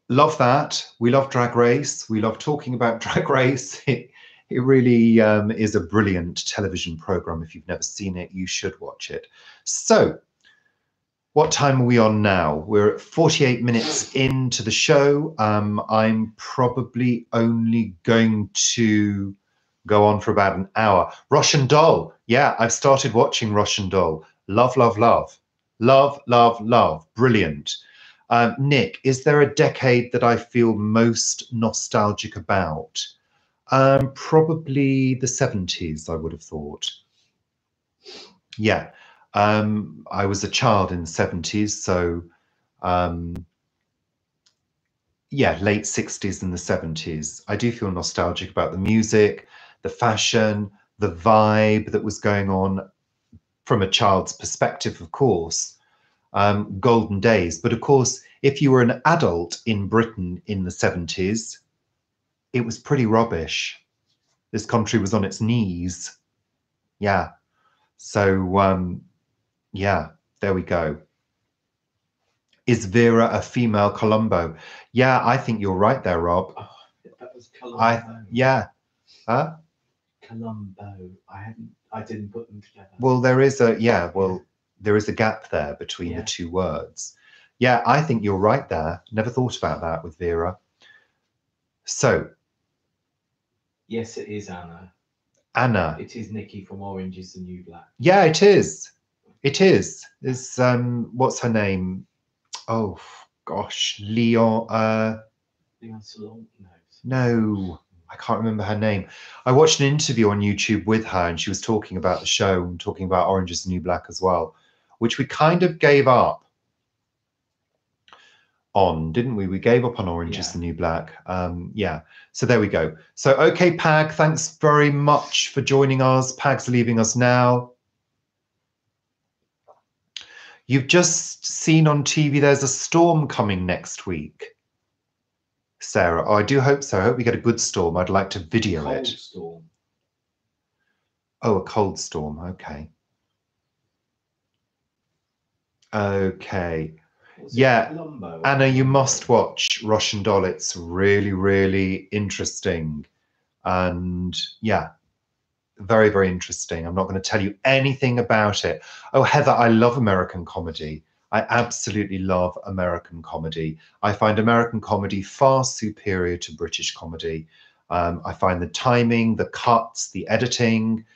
love that. We love Drag Race. We love talking about Drag Race. It really is a brilliant television program. If you've never seen it, you should watch it. So, what time are we on now? We're at 48 minutes into the show. I'm probably only going to go on for about an hour. Russian Doll. Yeah, I've started watching Russian Doll. Love, love, love. Love, love, love. Brilliant. Nick, is there a decade that I feel most nostalgic about? Probably the 70s, I would have thought. Yeah. I was a child in the 70s, so yeah, late 60s and the 70s. I do feel nostalgic about the music, the fashion, the vibe that was going on from a child's perspective, of course. Golden days. But of course, if you were an adult in Britain in the 70s, it was pretty rubbish. This country was on its knees. Yeah. So, yeah, there we go. Is Vera a female Columbo? Yeah, I think you're right there, Rob. Oh, that was Columbo. Yeah. Huh? Columbo. I didn't put them together. Well, there is a there is a gap there between the two words. Yeah, I think you're right there. Never thought about that with Vera. So, Yes, it is Anna. Anna. It is Nikki from Orange is the New Black. Yeah, it is. It is. It's what's her name? Oh gosh, Leon. Leon Salon? No, I can't remember her name. I watched an interview on YouTube with her, and she was talking about the show and talking about Orange is the New Black as well, which we kind of gave up on, didn't we? We gave up on Orange is the New Black. Yeah. So there we go. So okay, Pag, thanks very much for joining us. Pag's leaving us now. You've just seen on TV there's a storm coming next week, Sarah. Oh, I do hope so. I hope we get a good storm. I'd like to video Cold it. storm. Oh, a cold storm. Okay. Okay. Yeah, Anna, you must watch Russian Doll. It's really, really interesting. And yeah, very, very interesting. I'm not going to tell you anything about it. Oh, Heather, I love American comedy. I absolutely love American comedy. I find American comedy far superior to British comedy. I find the timing, the cuts, the editing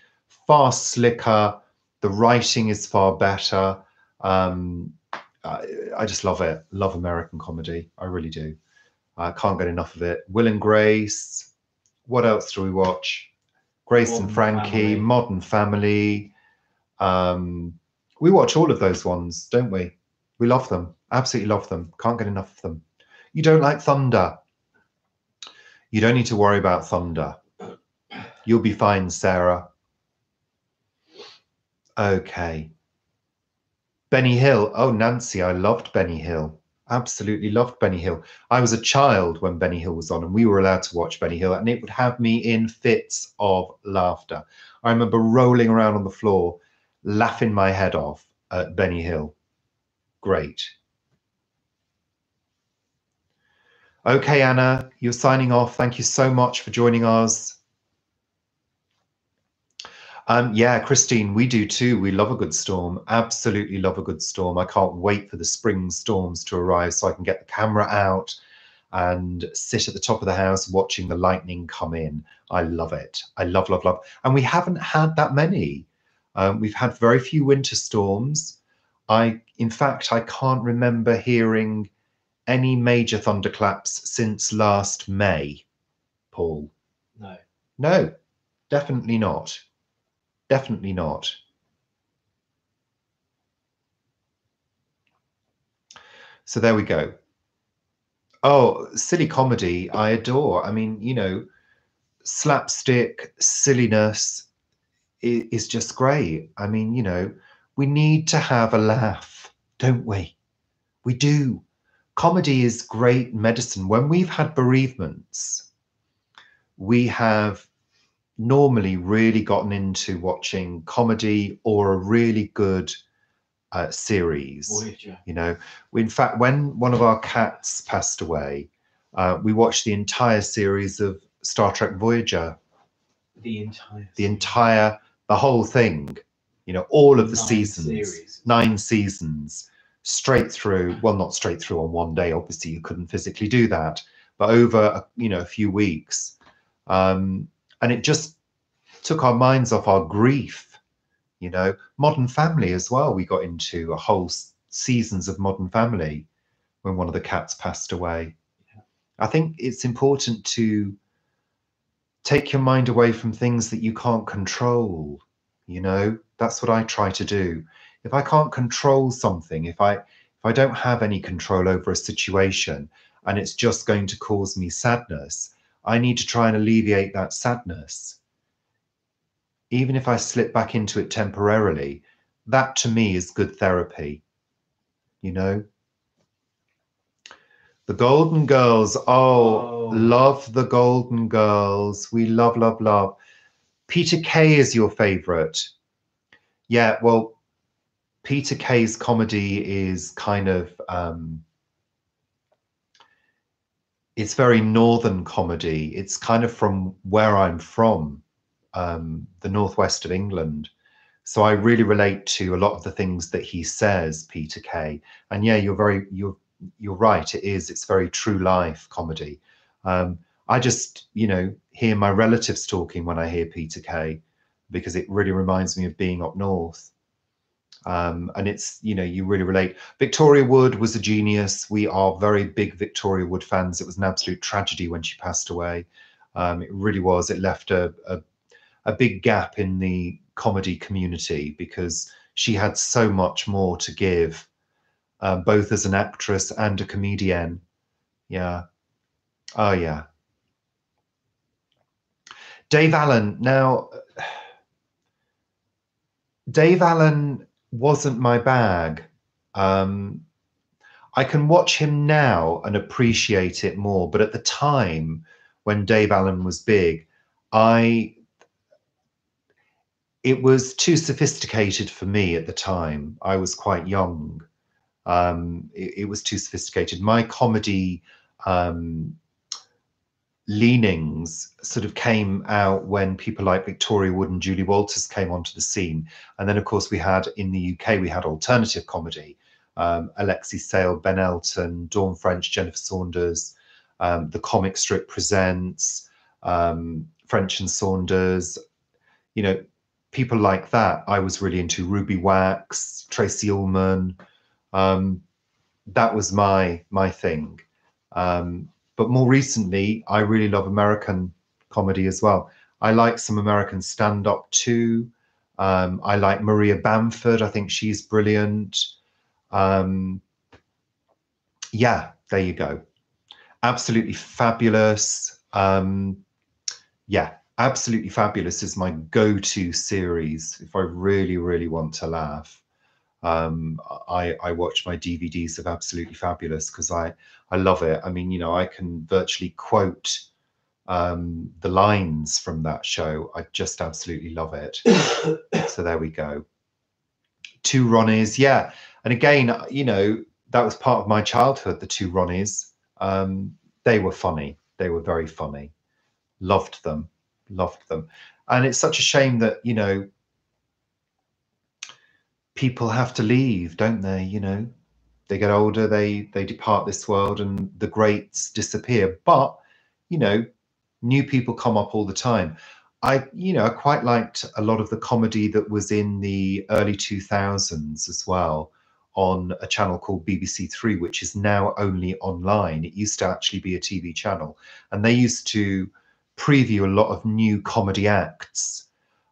far slicker. The writing is far better. I just love it. Love American comedy. I really do. I can't get enough of it. Will and Grace. What else do we watch? Grace Modern and Frankie, Family. Modern Family. We watch all of those ones, don't we? We love them. Absolutely love them. Can't get enough of them. You don't like Thunder. You don't need to worry about Thunder. You'll be fine, Sarah. Okay. Benny Hill. Oh, Nancy, I loved Benny Hill. Absolutely loved Benny Hill. I was a child when Benny Hill was on, and we were allowed to watch Benny Hill, and it would have me in fits of laughter. I remember rolling around on the floor, laughing my head off at Benny Hill. Great. Okay, Anna, you're signing off. Thank you so much for joining us. Yeah, Christine, we do too. We love a good storm. Absolutely love a good storm. I can't wait for the spring storms to arrive so I can get the camera out and sit at the top of the house watching the lightning come in. I love it. I love, love, love. And we haven't had that many. We've had very few winter storms. In fact, I can't remember hearing any major thunderclaps since last May, Paul. No. No, definitely not. Definitely not. So there we go. Oh, silly comedy, I adore. I mean, you know, slapstick, silliness is just great. I mean, you know, we need to have a laugh, don't we? We do. Comedy is great medicine. When we've had bereavements, we have normally really gotten into watching comedy or a really good series. Voyager. You know, in fact, when one of our cats passed away, we watched the entire series of Star Trek Voyager. The whole thing. You know, all of the seasons, 9 seasons, straight through. Well, not straight through on one day. Obviously, you couldn't physically do that, but over a few weeks, and it just took our minds off our grief. You know, Modern Family as well. We got into a whole seasons of Modern Family when one of the cats passed away. Yeah. I think it's important to take your mind away from things that you can't control. You know, that's what I try to do. If I can't control something, if I don't have any control over a situation and it's just going to cause me sadness, I need to try and alleviate that sadness. Even if I slip back into it temporarily, that to me is good therapy. You know? The Golden Girls. Oh, love the Golden Girls. We love, love, love. Peter Kay is your favorite. Yeah, well, Peter Kay's comedy is kind of, it's very northern comedy. It's kind of from where I'm from. The northwest of England. So I really relate to a lot of the things that he says, Peter Kay. And yeah, you're right. It's very true life comedy. I just, hear my relatives talking when I hear Peter Kay, because it really reminds me of being up north. And it's, you really relate. Victoria Wood was a genius. We are very big Victoria Wood fans. It was an absolute tragedy when she passed away. It really was. It left a big gap in the comedy community, because she had so much more to give, both as an actress and a comedian. Yeah. Oh, yeah. Dave Allen. Now, Dave Allen wasn't my bag. I can watch him now and appreciate it more, but at the time when Dave Allen was big, it was too sophisticated for me at the time. I was quite young. It was too sophisticated. My comedy leanings sort of came out when people like Victoria Wood and Julie Walters came onto the scene. And then, of course, we had, in the UK, we had alternative comedy. Alexei Sale, Ben Elton, Dawn French, Jennifer Saunders, The Comic Strip Presents, French and Saunders, people like that. I was really into Ruby Wax, Tracy Ullman. That was my thing. But more recently, I really love American comedy as well. I like some American stand-up too. I like Maria Bamford. I think she's brilliant. Yeah, there you go. Absolutely Fabulous. Yeah, Absolutely Fabulous is my go-to series if I really, really want to laugh. I watch my DVDs of Absolutely Fabulous because I love it. I mean, I can virtually quote the lines from that show. I just absolutely love it. So there we go. Two Ronnies, yeah. And again, that was part of my childhood, the Two Ronnies. They were funny. They were very funny. Loved them. And it's such a shame that, people have to leave, don't they? They get older, they depart this world, and the greats disappear. But new people come up all the time. I quite liked a lot of the comedy that was in the early 2000s as well, on a channel called BBC Three, which is now only online. It used to actually be a TV channel, and they used to preview a lot of new comedy acts.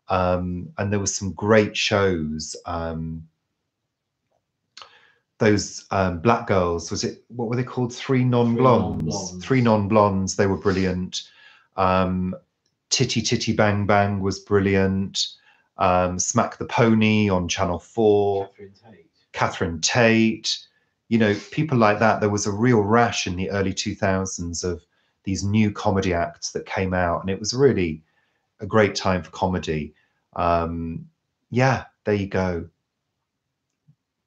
And there was some great shows. Those black girls, what were they called? Three non-blondes. Three non-blondes. They were brilliant. Titty Titty Bang Bang was brilliant. Smack the Pony on Channel 4. Catherine Tate. People like that. There was a real rash in the early 2000s of these new comedy acts that came out, and it was really a great time for comedy. Yeah, there you go.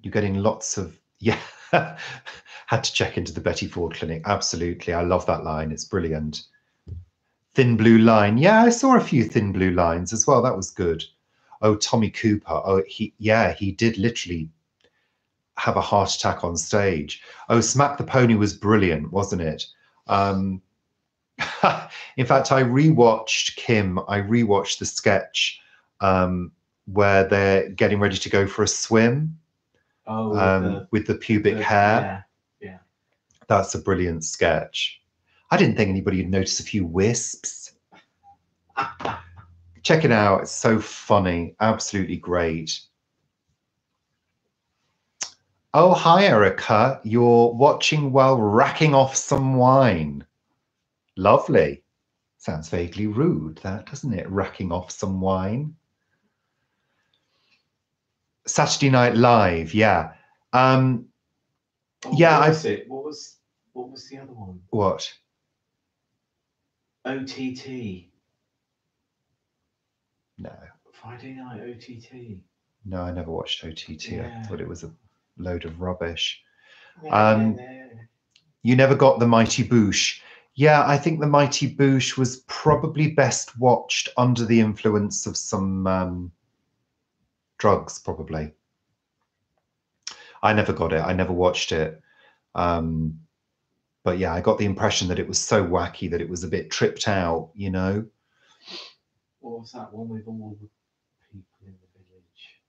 You're getting lots of, yeah. Had to check into the Betty Ford Clinic. Absolutely. I love that line. It's brilliant. Thin Blue Line. Yeah, I saw a few Thin Blue Lines as well. That was good. Oh, Tommy Cooper. Oh, he did literally have a heart attack on stage. Oh, Smack the Pony was brilliant, wasn't it? In fact, I rewatched the sketch where they're getting ready to go for a swim. Oh, with the pubic hair. Yeah. That's a brilliant sketch. I didn't think anybody would notice a few wisps. Check it out. It's so funny. Absolutely great. Oh, hi, Erica. You're watching while racking off some wine. Lovely. Sounds vaguely rude, that, doesn't it? Racking off some wine. Saturday Night Live, yeah. What yeah, was it? What was the other one? What? OTT. No. Friday Night OTT. No, I never watched OTT. Yeah. I thought it was a load of rubbish. Yeah. You never got The Mighty Boosh. Yeah, I think The Mighty Boosh was probably best watched under the influence of some drugs, probably. I never got it. I never watched it. But yeah, I got the impression that it was so wacky that it was a bit tripped out, you know. What was that one with all the people in the village?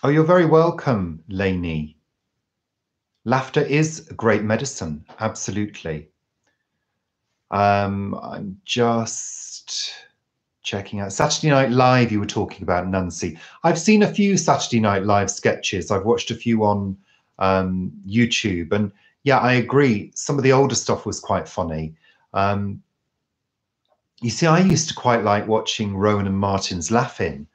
Oh, you're very welcome, Lainey. Laughter is a great medicine, absolutely. I'm just checking out Saturday Night Live. You were talking about, Nancy. I've seen a few Saturday Night Live sketches. I've watched a few on YouTube, and yeah, I agree. Some of the older stuff was quite funny. You see, I used to quite like watching Rowan and Martin's Laugh-In,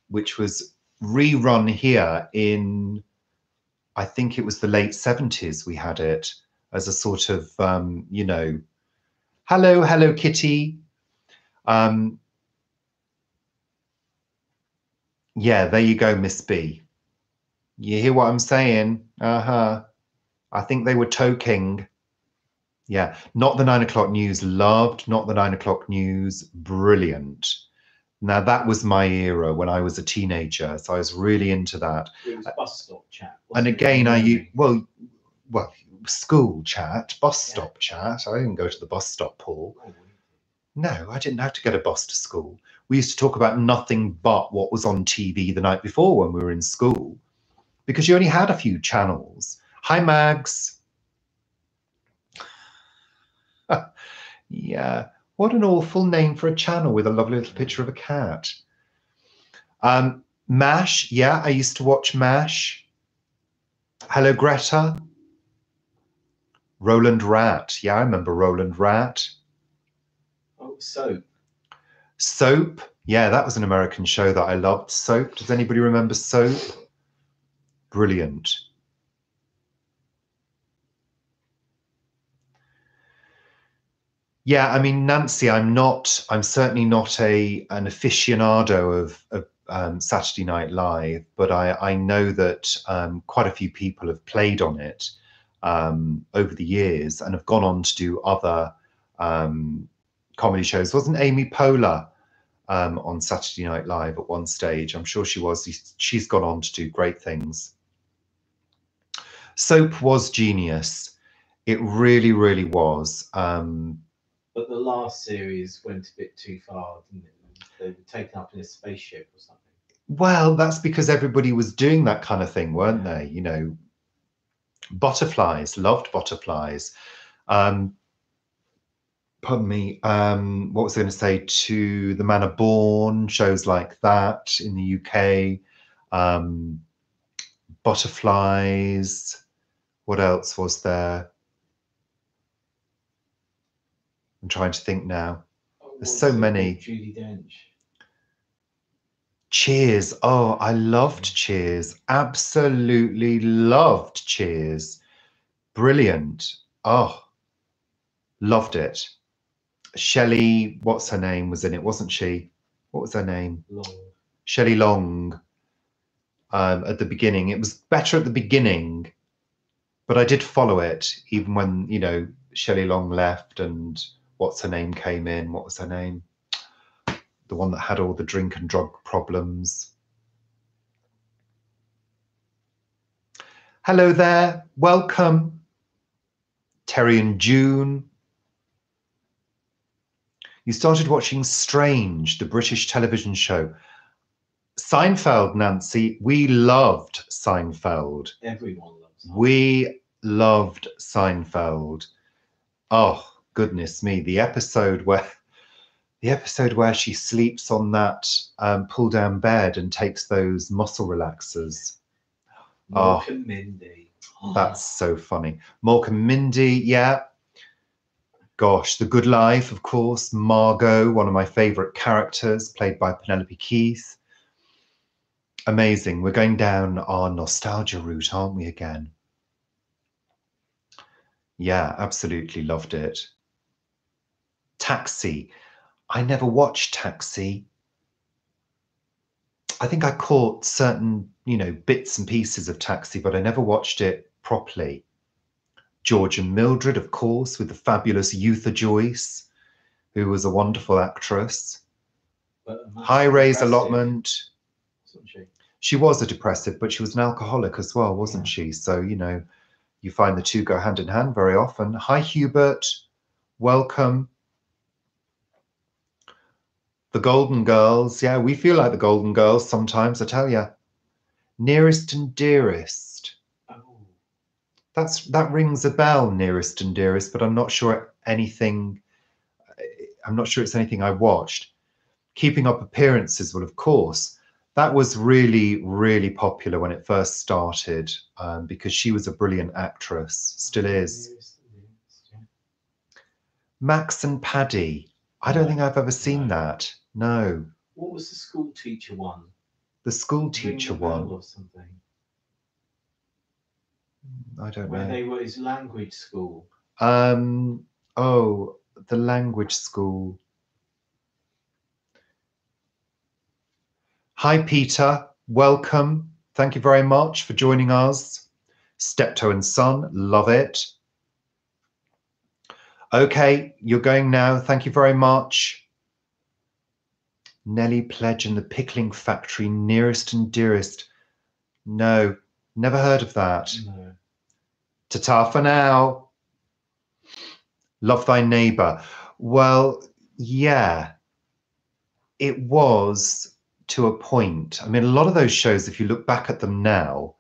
which was rerun here in, I think it was the late 70s. We had it as a sort of, you know, hello, hello, Kitty. Yeah, there you go, Miss B. You hear what I'm saying? Uh-huh. I think they were toking. Yeah, not the 9 o'clock news. Loved Not the 9 o'clock news. Brilliant. Now that was my era when I was a teenager, so I was really into that. It was bus stop chat. And wasn't it? again, well, school chat, bus stop chat. I didn't go to the bus stop, Paul. Oh, No, I didn't have to get a bus to school. We used to talk about nothing but what was on TV the night before when we were in school, because you only had a few channels. Hi, Mags. Yeah, what an awful name for a channel with a lovely little picture of a cat. MASH, yeah, I used to watch MASH. Hello, Greta. Roland Rat, yeah, I remember Roland Rat. Oh, Soap. Soap, yeah, that was an American show that I loved. Soap, does anybody remember Soap? Brilliant. Yeah, I mean, Nancy, I'm certainly not an aficionado of Saturday Night Live, but I know that quite a few people have played on it over the years and have gone on to do other comedy shows. Wasn't Amy Poehler on Saturday Night Live at one stage? I'm sure she was. She's gone on to do great things. Soap was genius. It really, really was. But the last series went a bit too far, didn't it? They were taken up in a spaceship or something. Well, that's because everybody was doing that kind of thing, weren't they? You know, Butterflies, loved Butterflies. Pardon me, what was I going to say? To The Manor Born, shows like that in the UK. Butterflies. What else was there? I'm trying to think now. There's so many. Judi Dench. Cheers. Oh, I loved Cheers. Absolutely loved Cheers. Brilliant. Oh, loved it. Shelley, what's her name, was in it, wasn't she? What was her name? Long. Shelley Long. At the beginning. It was better at the beginning, but I did follow it, even when, you know, Shelley Long left and what's her name came in. What was her name? The one that had all the drink and drug problems. Hello there. Welcome. Terry and June. You started watching Strange, the British television show. Seinfeld, Nancy. We loved Seinfeld. Everyone loves Seinfeld. We loved Seinfeld. Oh, goodness me. The episode where she sleeps on that pull-down bed and takes those muscle relaxers. Mork and Mindy. That's so funny. Mork and Mindy, yeah. Gosh, The Good Life, of course. Margot, one of my favorite characters, played by Penelope Keith. Amazing. We're going down our nostalgia route, aren't we, again? Yeah, absolutely loved it. Taxi. I never watched Taxi. I think I caught certain, you know, bits and pieces of Taxi, but I never watched it properly. George and Mildred, of course, with the fabulous Eutha Joyce, who was a wonderful actress. High Ray's Allotment. Wasn't she? She was a depressive, but she was an alcoholic as well, wasn't she? So, you know, You find the two go hand in hand very often. Hi, Hubert. Welcome. The Golden Girls. Yeah, we feel like the Golden Girls sometimes, I tell you. Nearest and Dearest. Oh, That rings a bell, Nearest and Dearest, but I'm not sure anything. I'm not sure it's anything I watched. Keeping Up Appearances, well, of course, that was really, really popular when it first started because she was a brilliant actress, still is. yeah. Max and Paddy. I don't think I've ever seen that. No. What was the school teacher one? The school Ring teacher the Bell one. or something? I don't Where know. they were his language school. Oh, the language school. Hi, Peter. Welcome. Thank you very much for joining us. Steptoe and Son, love it. Okay, you're going now. Thank you very much. Nellie Pledge and the Pickling Factory, Nearest and Dearest. No, never heard of that. No. Ta-ta for now. Love Thy Neighbour. Well, yeah, it was to a point. I mean, a lot of those shows, if you look back at them now,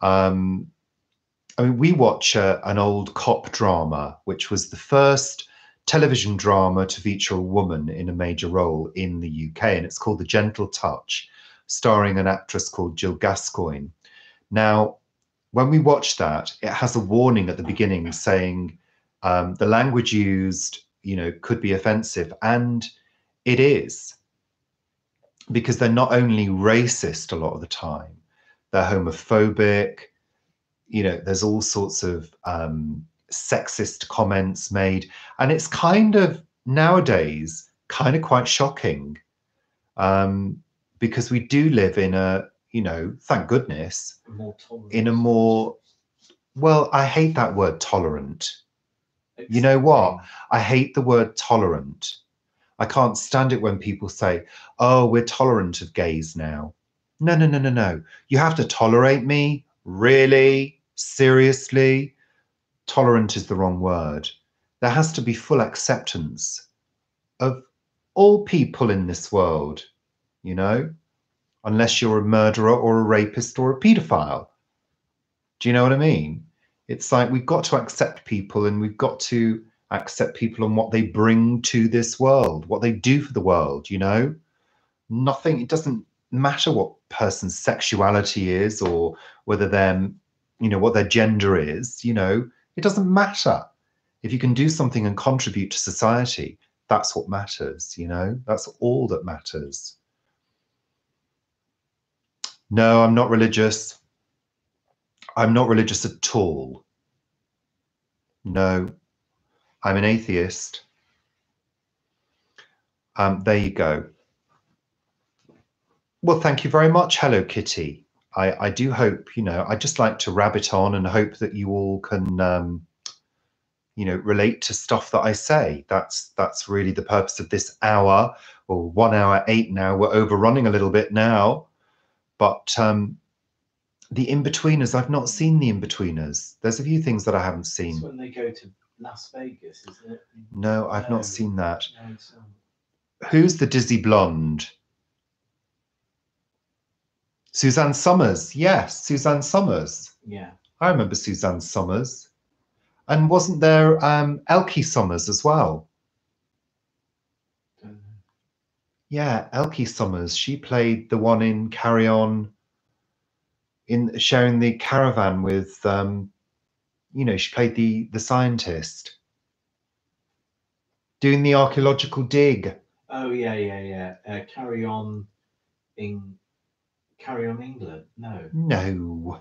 I mean, we watch an old cop drama, which was the first television drama to feature a woman in a major role in the UK, and it's called The Gentle Touch, starring an actress called Jill Gascoigne. Now, when we watch that, it has a warning at the beginning saying the language used, could be offensive, and it is, because they're not only racist a lot of the time, they're homophobic. There's all sorts of sexist comments made, and it's kind of nowadays kind of quite shocking because we do live in a, thank goodness, in a more, well, I hate that word tolerant. You know what? I hate the word tolerant. I can't stand it when people say, oh, we're tolerant of gays now. No, no, no, no, no. You have to tolerate me? Really? Seriously? Tolerant is the wrong word. There has to be full acceptance of all people in this world, unless you're a murderer or a rapist or a paedophile. Do you know what I mean? It's like we've got to accept people, and we've got to accept people and what they bring to this world, what they do for the world, Nothing, it doesn't matter what person's sexuality is or whether they're, what their gender is, it doesn't matter. If you can do something and contribute to society, that's what matters, that's all that matters. No, I'm not religious. I'm not religious at all. No, I'm an atheist. There you go. Well, thank you very much. Hello, Kitty. I do hope, I just like to rabbit on and hope that you all can, relate to stuff that I say. That's really the purpose of this hour, or 1 hour 8 now. We're overrunning a little bit now, but the In-Betweeners, I've not seen the In-Betweeners. There's a few things that I haven't seen. It's when they go to Las Vegas, isn't it? No, I've not seen that. No, it's Who's the dizzy blonde? Suzanne Summers. Yes, Suzanne Summers. Yeah. I remember Suzanne Summers. And wasn't there Elkie Summers as well? Don't know. Yeah, Elkie Summers. She played the one in Carry On, in sharing the caravan with, she played the scientist doing the archaeological dig. Oh yeah. Carry On England. No.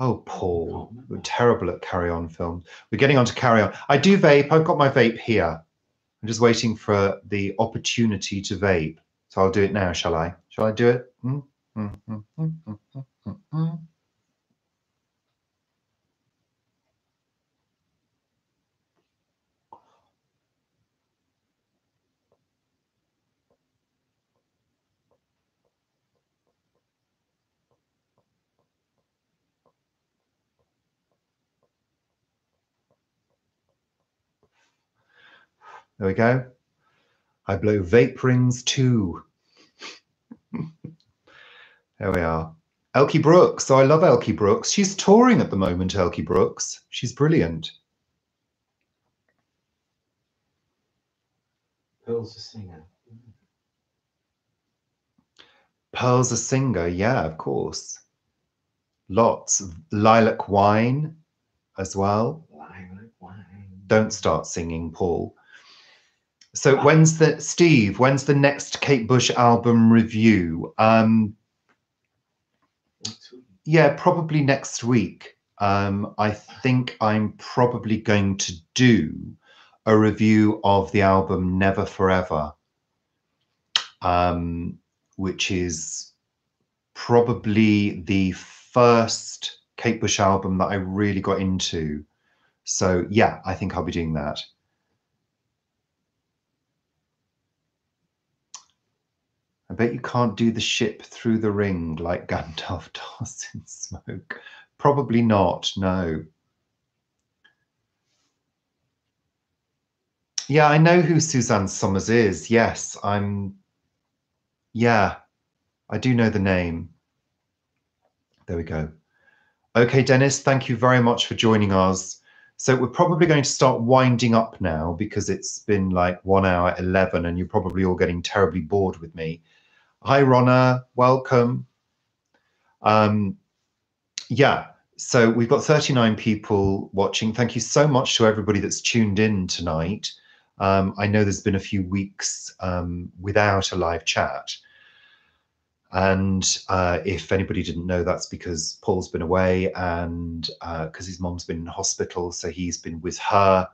Oh, Paul, we're terrible at Carry On films. We're getting on to Carry On. I do vape. I've got my vape here. I'm just waiting for the opportunity to vape. So I'll do it now, shall I? Shall I do it? There we go. I blow vape rings too. There we are. Elkie Brooks. So I love Elkie Brooks. She's touring at the moment, Elkie Brooks. She's brilliant. Pearl's a singer. Pearl's a singer, yeah, of course. Lots. Lilac Wine as well. Lilac Wine. Don't start singing, Paul. So when's the next Kate Bush album review? Next week. Yeah, probably next week. I think I'm probably going to do a review of the album Never Forever, which is probably the first Kate Bush album that I really got into. So yeah, I think I'll be doing that. I bet you can't do the ship through the ring like Gandalf does in Smoke. Probably not, no. Yeah, I know who Suzanne Somers is. Yes, yeah, I do know the name. There we go. Okay, Dennis, thank you very much for joining us. So we're probably going to start winding up now because it's been like 1 hour 11 and you're probably all getting terribly bored with me. Hi, Ronna, welcome. Yeah, so we've got 39 people watching. Thank you so much to everybody that's tuned in tonight. I know there's been a few weeks without a live chat. And if anybody didn't know, that's because Paul's been away and because his mom's been in hospital. So he's been with her,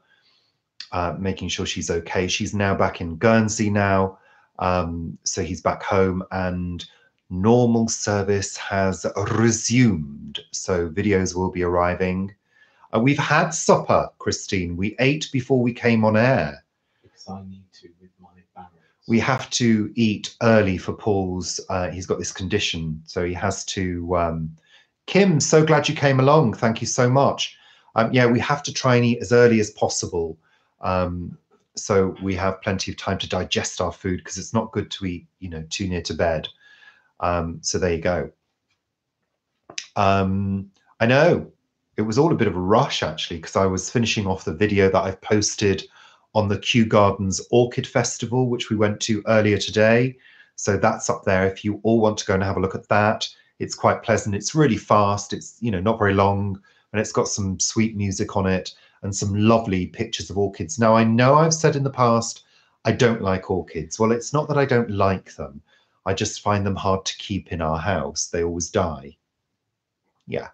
making sure she's okay. She's now back in Guernsey now. So he's back home and normal service has resumed. So videos will be arriving. We've had supper, Christine. We ate before we came on air. Because I need to with my barrels. We have to eat early for Paul's, he's got this condition, so he has to, Kim, so glad you came along. Thank you so much. Yeah, we have to try and eat as early as possible. So we have plenty of time to digest our food because it's not good to eat, you know, too near to bed. So there you go. I know it was all a bit of a rush actually, because I was finishing off the video that I've posted on the Kew Gardens Orchid Festival, which we went to earlier today. So that's up there if you all want to go and have a look at that. It's quite pleasant. It's really fast. It's, you know, not very long, and it's got some sweet music on it and some lovely pictures of orchids. Now, I know I've said in the past, I don't like orchids. Well, it's not that I don't like them. I just find them hard to keep in our house. They always die. Yeah.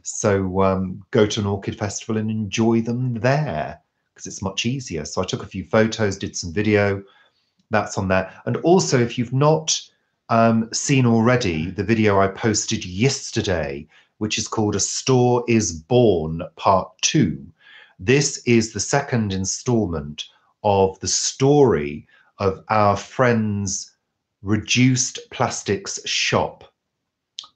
So go to an orchid festival and enjoy them there, because it's much easier. So I took a few photos, did some video, that's on there. And also, if you've not seen already the video I posted yesterday, which is called A Store is Born Part 2, this is the second installment of the story of our friend's reduced plastics shop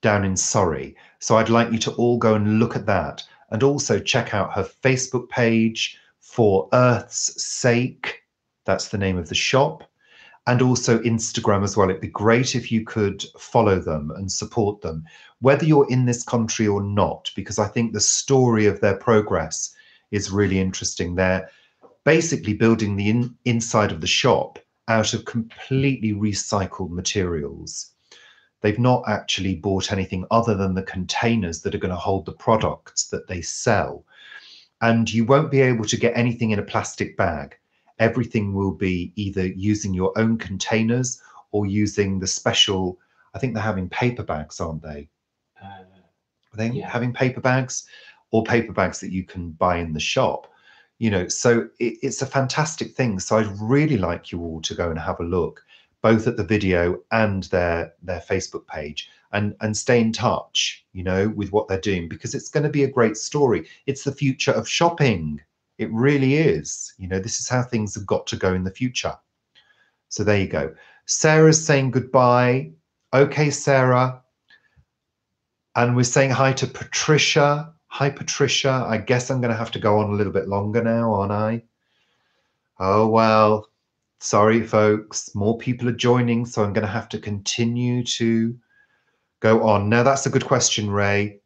down in Surrey. So I'd like you to all go and look at that, and also check out her Facebook page, For Earth's Sake. That's the name of the shop. And also Instagram as well. It'd be great if you could follow them and support them, whether you're in this country or not, because I think the story of their progress is really interesting. They're basically building the inside of the shop out of completely recycled materials. They've not actually bought anything other than the containers that are going to hold the products that they sell. And you won't be able to get anything in a plastic bag. Everything will be either using your own containers or using the special, I think they're having paper bags, aren't they? Are they having paper bags, or paper bags that you can buy in the shop? You know, so it's a fantastic thing. So I'd really like you all to go and have a look, both at the video and their Facebook page, and stay in touch, you know, with what they're doing, because it's going to be a great story. It's the future of shopping. It really is. You know, this is how things have got to go in the future. So there you go. Sarah's saying goodbye. Okay, Sarah. And we're saying hi to Patricia. Hi, Patricia. I guess I'm going to have to go on a little bit longer now, aren't I? Oh, well, sorry, folks. More people are joining, so I'm going to have to continue to go on. Now, that's a good question, Ray.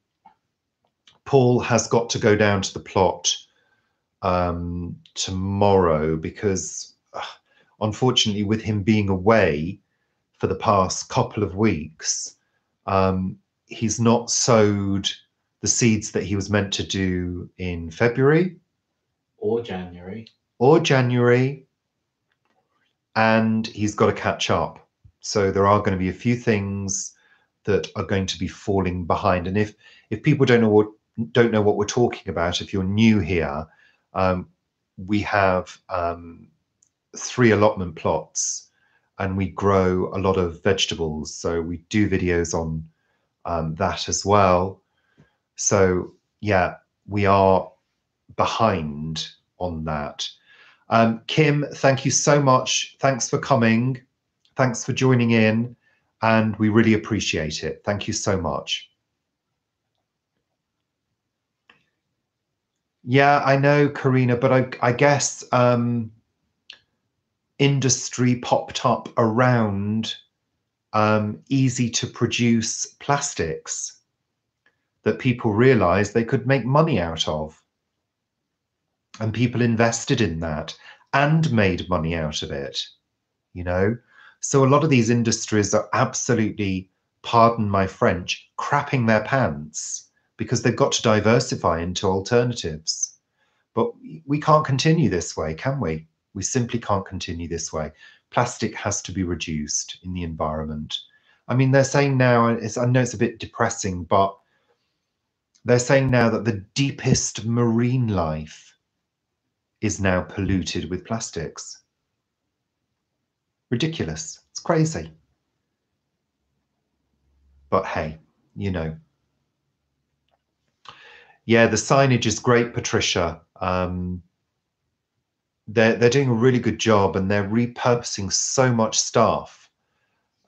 Paul has got to go down to the plot tomorrow because, unfortunately, with him being away for the past couple of weeks, he's not sowed the seeds that he was meant to do in February Or January. And he's got to catch up. So there are going to be a few things that are going to be falling behind. And if people don't know what we're talking about, if you're new here, we have 3 allotment plots, and we grow a lot of vegetables. So we do videos on that as well. So yeah, we are behind on that. Kim, thank you so much. Thanks for coming. Thanks for joining in. And we really appreciate it. Thank you so much. Yeah, I know, Karina, but I guess industry popped up around easy to produce plastics that people realized they could make money out of. And people invested in that and made money out of it, you know? So a lot of these industries are absolutely, pardon my French, crapping their pants because they've got to diversify into alternatives. But we can't continue this way, can we? We simply can't continue this way. Plastic has to be reduced in the environment. I mean, they're saying now, I know it's a bit depressing, but they're saying now that the deepest marine life is now polluted with plastics. Ridiculous. It's crazy. But hey, you know. Yeah, the signage is great, Patricia. They're doing a really good job, and they're repurposing so much stuff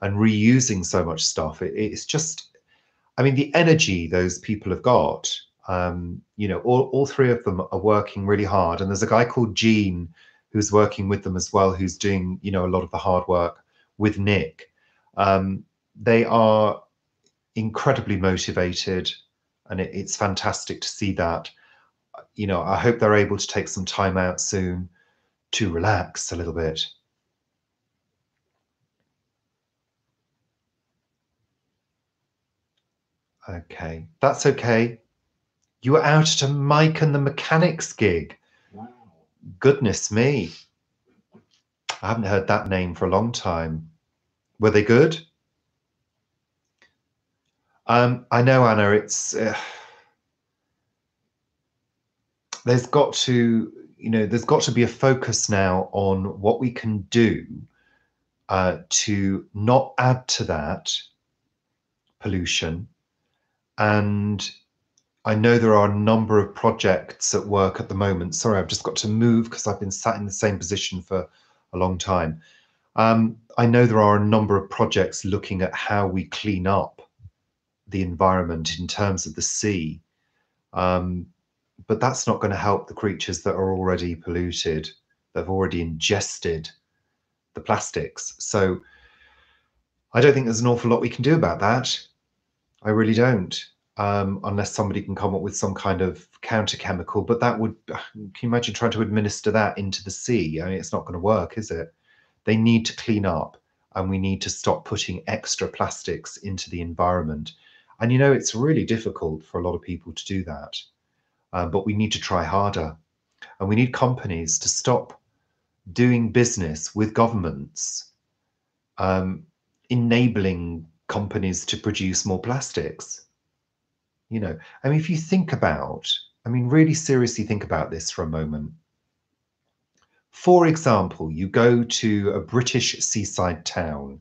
and reusing so much stuff. It's just, I mean, the energy those people have got. You know, all 3 of them are working really hard, and there's a guy called Gene who's working with them as well, who's doing, you know, a lot of the hard work with Nick. They are incredibly motivated, and it's fantastic to see that. You know, I hope they're able to take some time out soon to relax a little bit. Okay, that's okay. You were out at a Mike and the Mechanics gig. Wow. Goodness me. I haven't heard that name for a long time. Were they good? I know, Anna, it's there's got to, you know, there's got to be a focus now on what we can do to not add to that pollution. And I know there are a number of projects at work at the moment. Sorry, I've just got to move because I've been sat in the same position for a long time. I know there are a number of projects looking at how we clean up the environment in terms of the sea. But that's not going to help the creatures that are already polluted, that have already ingested the plastics. So I don't think there's an awful lot we can do about that. I really don't. Unless somebody can come up with some kind of counter chemical. But that would, can you imagine trying to administer that into the sea? I mean, it's not going to work, is it? They need to clean up, and we need to stop putting extra plastics into the environment. And you know, it's really difficult for a lot of people to do that. But we need to try harder. And we need companies to stop doing business with governments, enabling companies to produce more plastics. You know, I mean, if you think about, I mean, really seriously think about this for a moment. For example, you go to a British seaside town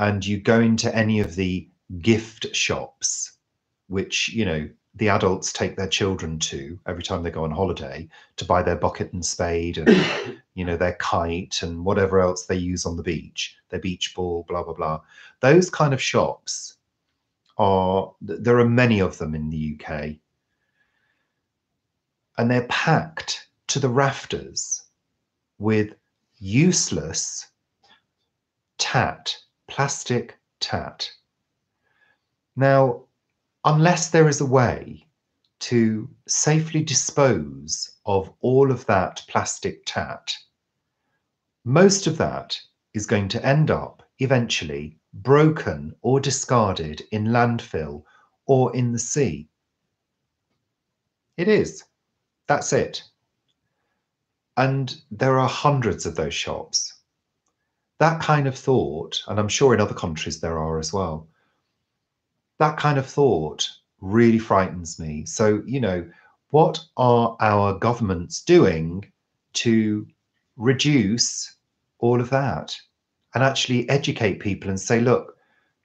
and you go into any of the gift shops, which, you know, the adults take their children to every time they go on holiday to buy their bucket and spade and, you know, their kite and whatever else they use on the beach, their beach ball, blah, blah, blah. Those kind of shops there are many of them in the UK, and they're packed to the rafters with useless tat, plastic tat. Now, unless there is a way to safely dispose of all of that plastic tat, most of that is going to end up eventually broken or discarded in landfill or in the sea. It is. That's it. And there are hundreds of those shops. That kind of thought, and I'm sure in other countries there are as well, that kind of thought really frightens me. So, you know, what are our governments doing to reduce all of that and actually educate people and say, look,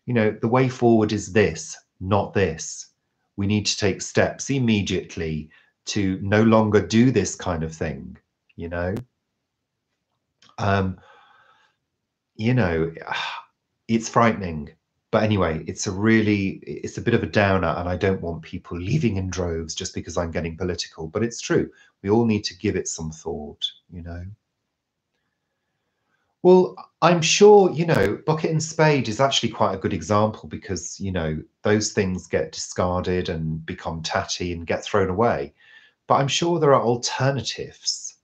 you know, the way forward is this, not this. We need to take steps immediately to no longer do this kind of thing, you know? You know, it's frightening. But anyway, it's a bit of a downer, and I don't want people leaving in droves just because I'm getting political. But it's true. We all need to give it some thought, you know. Well, I'm sure, you know, bucket and spade is actually quite a good example because, you know, those things get discarded and become tatty and get thrown away. But I'm sure there are alternatives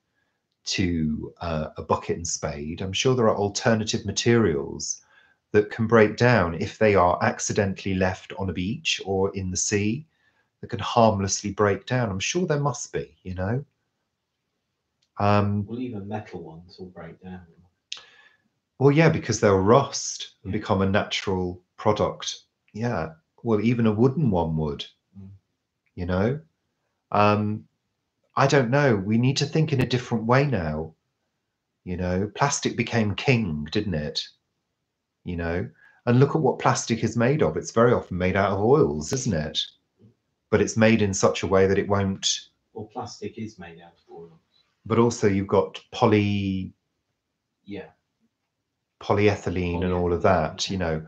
to a bucket and spade. I'm sure there are alternative materials that can break down if they are accidentally left on a beach or in the sea, that can harmlessly break down. I'm sure there must be, you know. Well, even metal ones will break down. Well, yeah, because they'll rust and become a natural product. Yeah. Well, even a wooden one would, you know. I don't know. We need to think in a different way now. You know, plastic became king, didn't it? You know, and look at what plastic is made of. It's very often made out of oils, isn't it? But it's made in such a way that it won't. Well, plastic is made out of oils. But also you've got polyethylene and all of that, you know.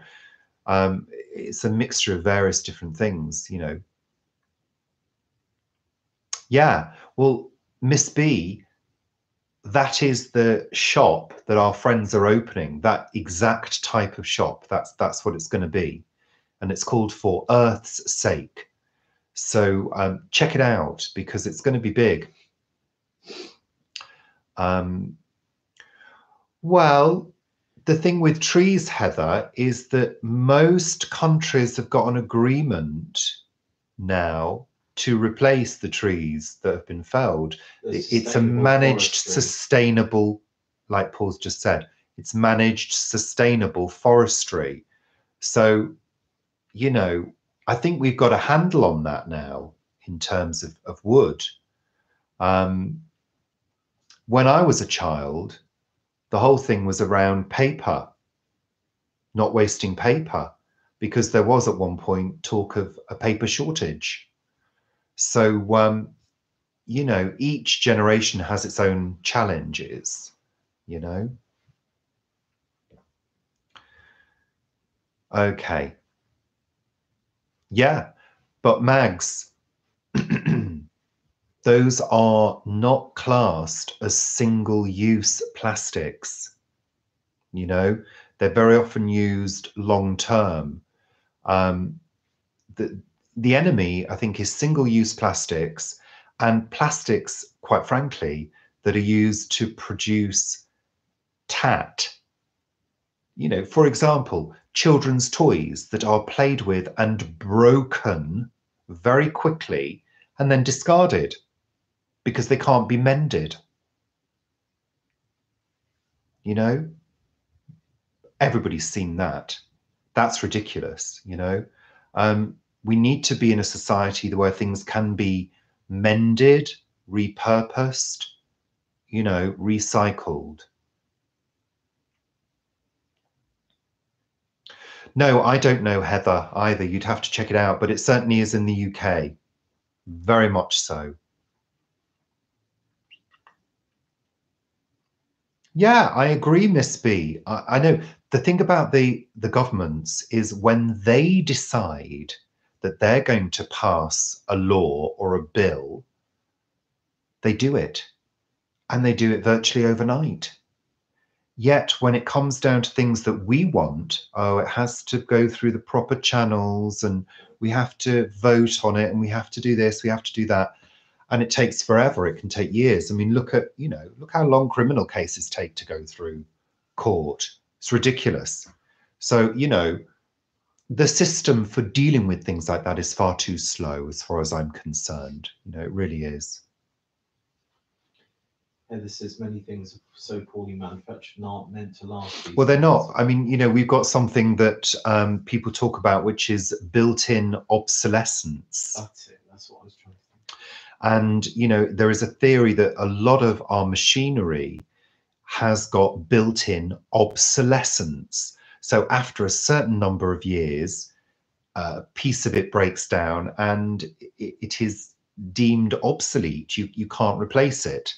It's a mixture of various different things, you know. Yeah, well, Miss B, that is the shop that our friends are opening, that exact type of shop. That's what it's going to be. And it's called For Earth's Sake. So check it out because it's going to be big. Well, the thing with trees, Heather, is that most countries have got an agreement now to replace the trees that have been felled. It's a managed, sustainable, like Paul's just said, it's managed, sustainable forestry. So, you know, I think we've got a handle on that now in terms of wood. When I was a child, the whole thing was around paper, not wasting paper, because there was at one point talk of a paper shortage. So, you know, each generation has its own challenges, you know. Okay. Yeah, but Mags, those are not classed as single-use plastics. You know, they're very often used long-term. The enemy, I think, is single-use plastics and plastics, quite frankly, that are used to produce tat. You know, for example, children's toys that are played with and broken very quickly and then discarded because they can't be mended. You know, everybody's seen that. That's ridiculous, you know. We need to be in a society where things can be mended, repurposed, you know, recycled. No, I don't know, Heather, either. You'd have to check it out, but it certainly is in the UK. Very much so. Yeah, I agree, Miss B. I know the thing about the governments is when they decide that they're going to pass a law or a bill, they do it. and they do it virtually overnight. Yet when it comes down to things that we want, oh, it has to go through the proper channels and we have to vote on it and we have to do this, we have to do that. And it takes forever. It can take years. I mean, look how long criminal cases take to go through court. It's ridiculous. So, the system for dealing with things like that is far too slow as far as I'm concerned. It really is. Heather says many things are so poorly manufactured and aren't meant to last. Well, they're not. I mean, we've got something that people talk about, which is built-in obsolescence. That's it. That's what I was trying to think. And, there is a theory that a lot of our machinery has got built-in obsolescence. So after a certain number of years, a piece of it breaks down and it is deemed obsolete. You can't replace it,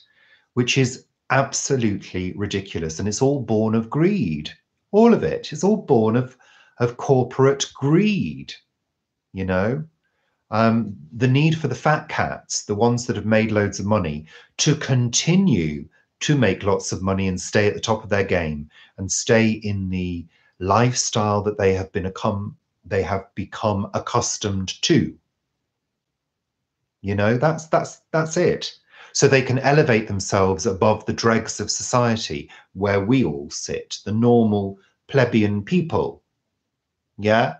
which is absolutely ridiculous. And it's all born of greed. All of it is all born of corporate greed, the need for the fat cats, the ones that have made loads of money, to continue to make lots of money and stay at the top of their game and stay in the lifestyle that they have become accustomed to. That's it. So they can elevate themselves above the dregs of society where we all sit, the normal plebeian people. Yeah?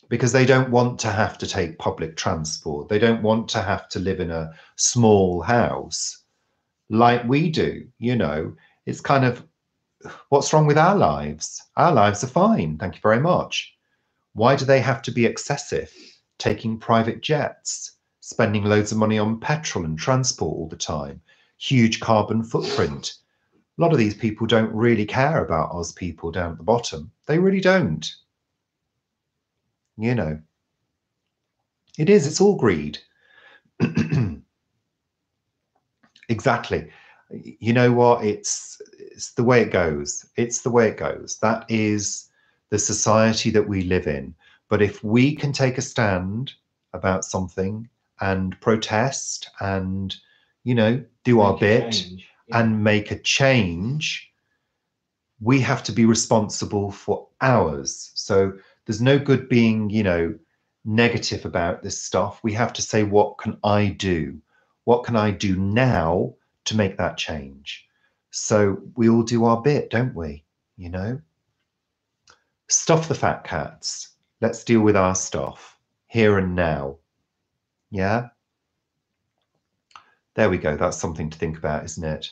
Because they don't want to have to take public transport. They don't want to have to live in a small house like we do. It's kind of, what's wrong with our lives? Our lives are fine. Thank you very much. Why do they have to be excessive, taking private jets, spending loads of money on petrol and transport all the time, huge carbon footprint? A lot of these people don't really care about us people down at the bottom. They really don't. It's all greed. Exactly. You know what? It's the way it goes. It's the way it goes. That is the society that we live in. But if we can take a stand about something and protest and, do our bit and make a change, we have to be responsible for ours. So there's no good being, negative about this stuff. We have to say, what can I do? What can I do now to make that change? So we all do our bit, don't we? Stuff the fat cats. Let's deal with our stuff here and now. Yeah? There we go. That's something to think about, isn't it?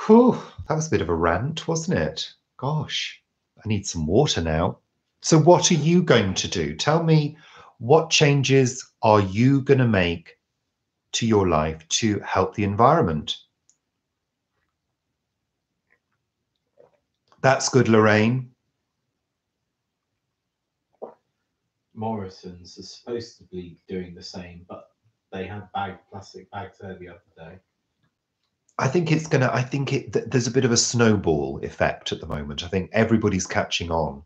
Whew, that was a bit of a rant, wasn't it? Gosh, I need some water now. So what are you going to do? Tell me, what changes are you going to make to your life to help the environment? That's good, Lorraine. Morrison's is supposed to be doing the same, but they had plastic bags there the other day. There's a bit of a snowball effect at the moment. I think everybody's catching on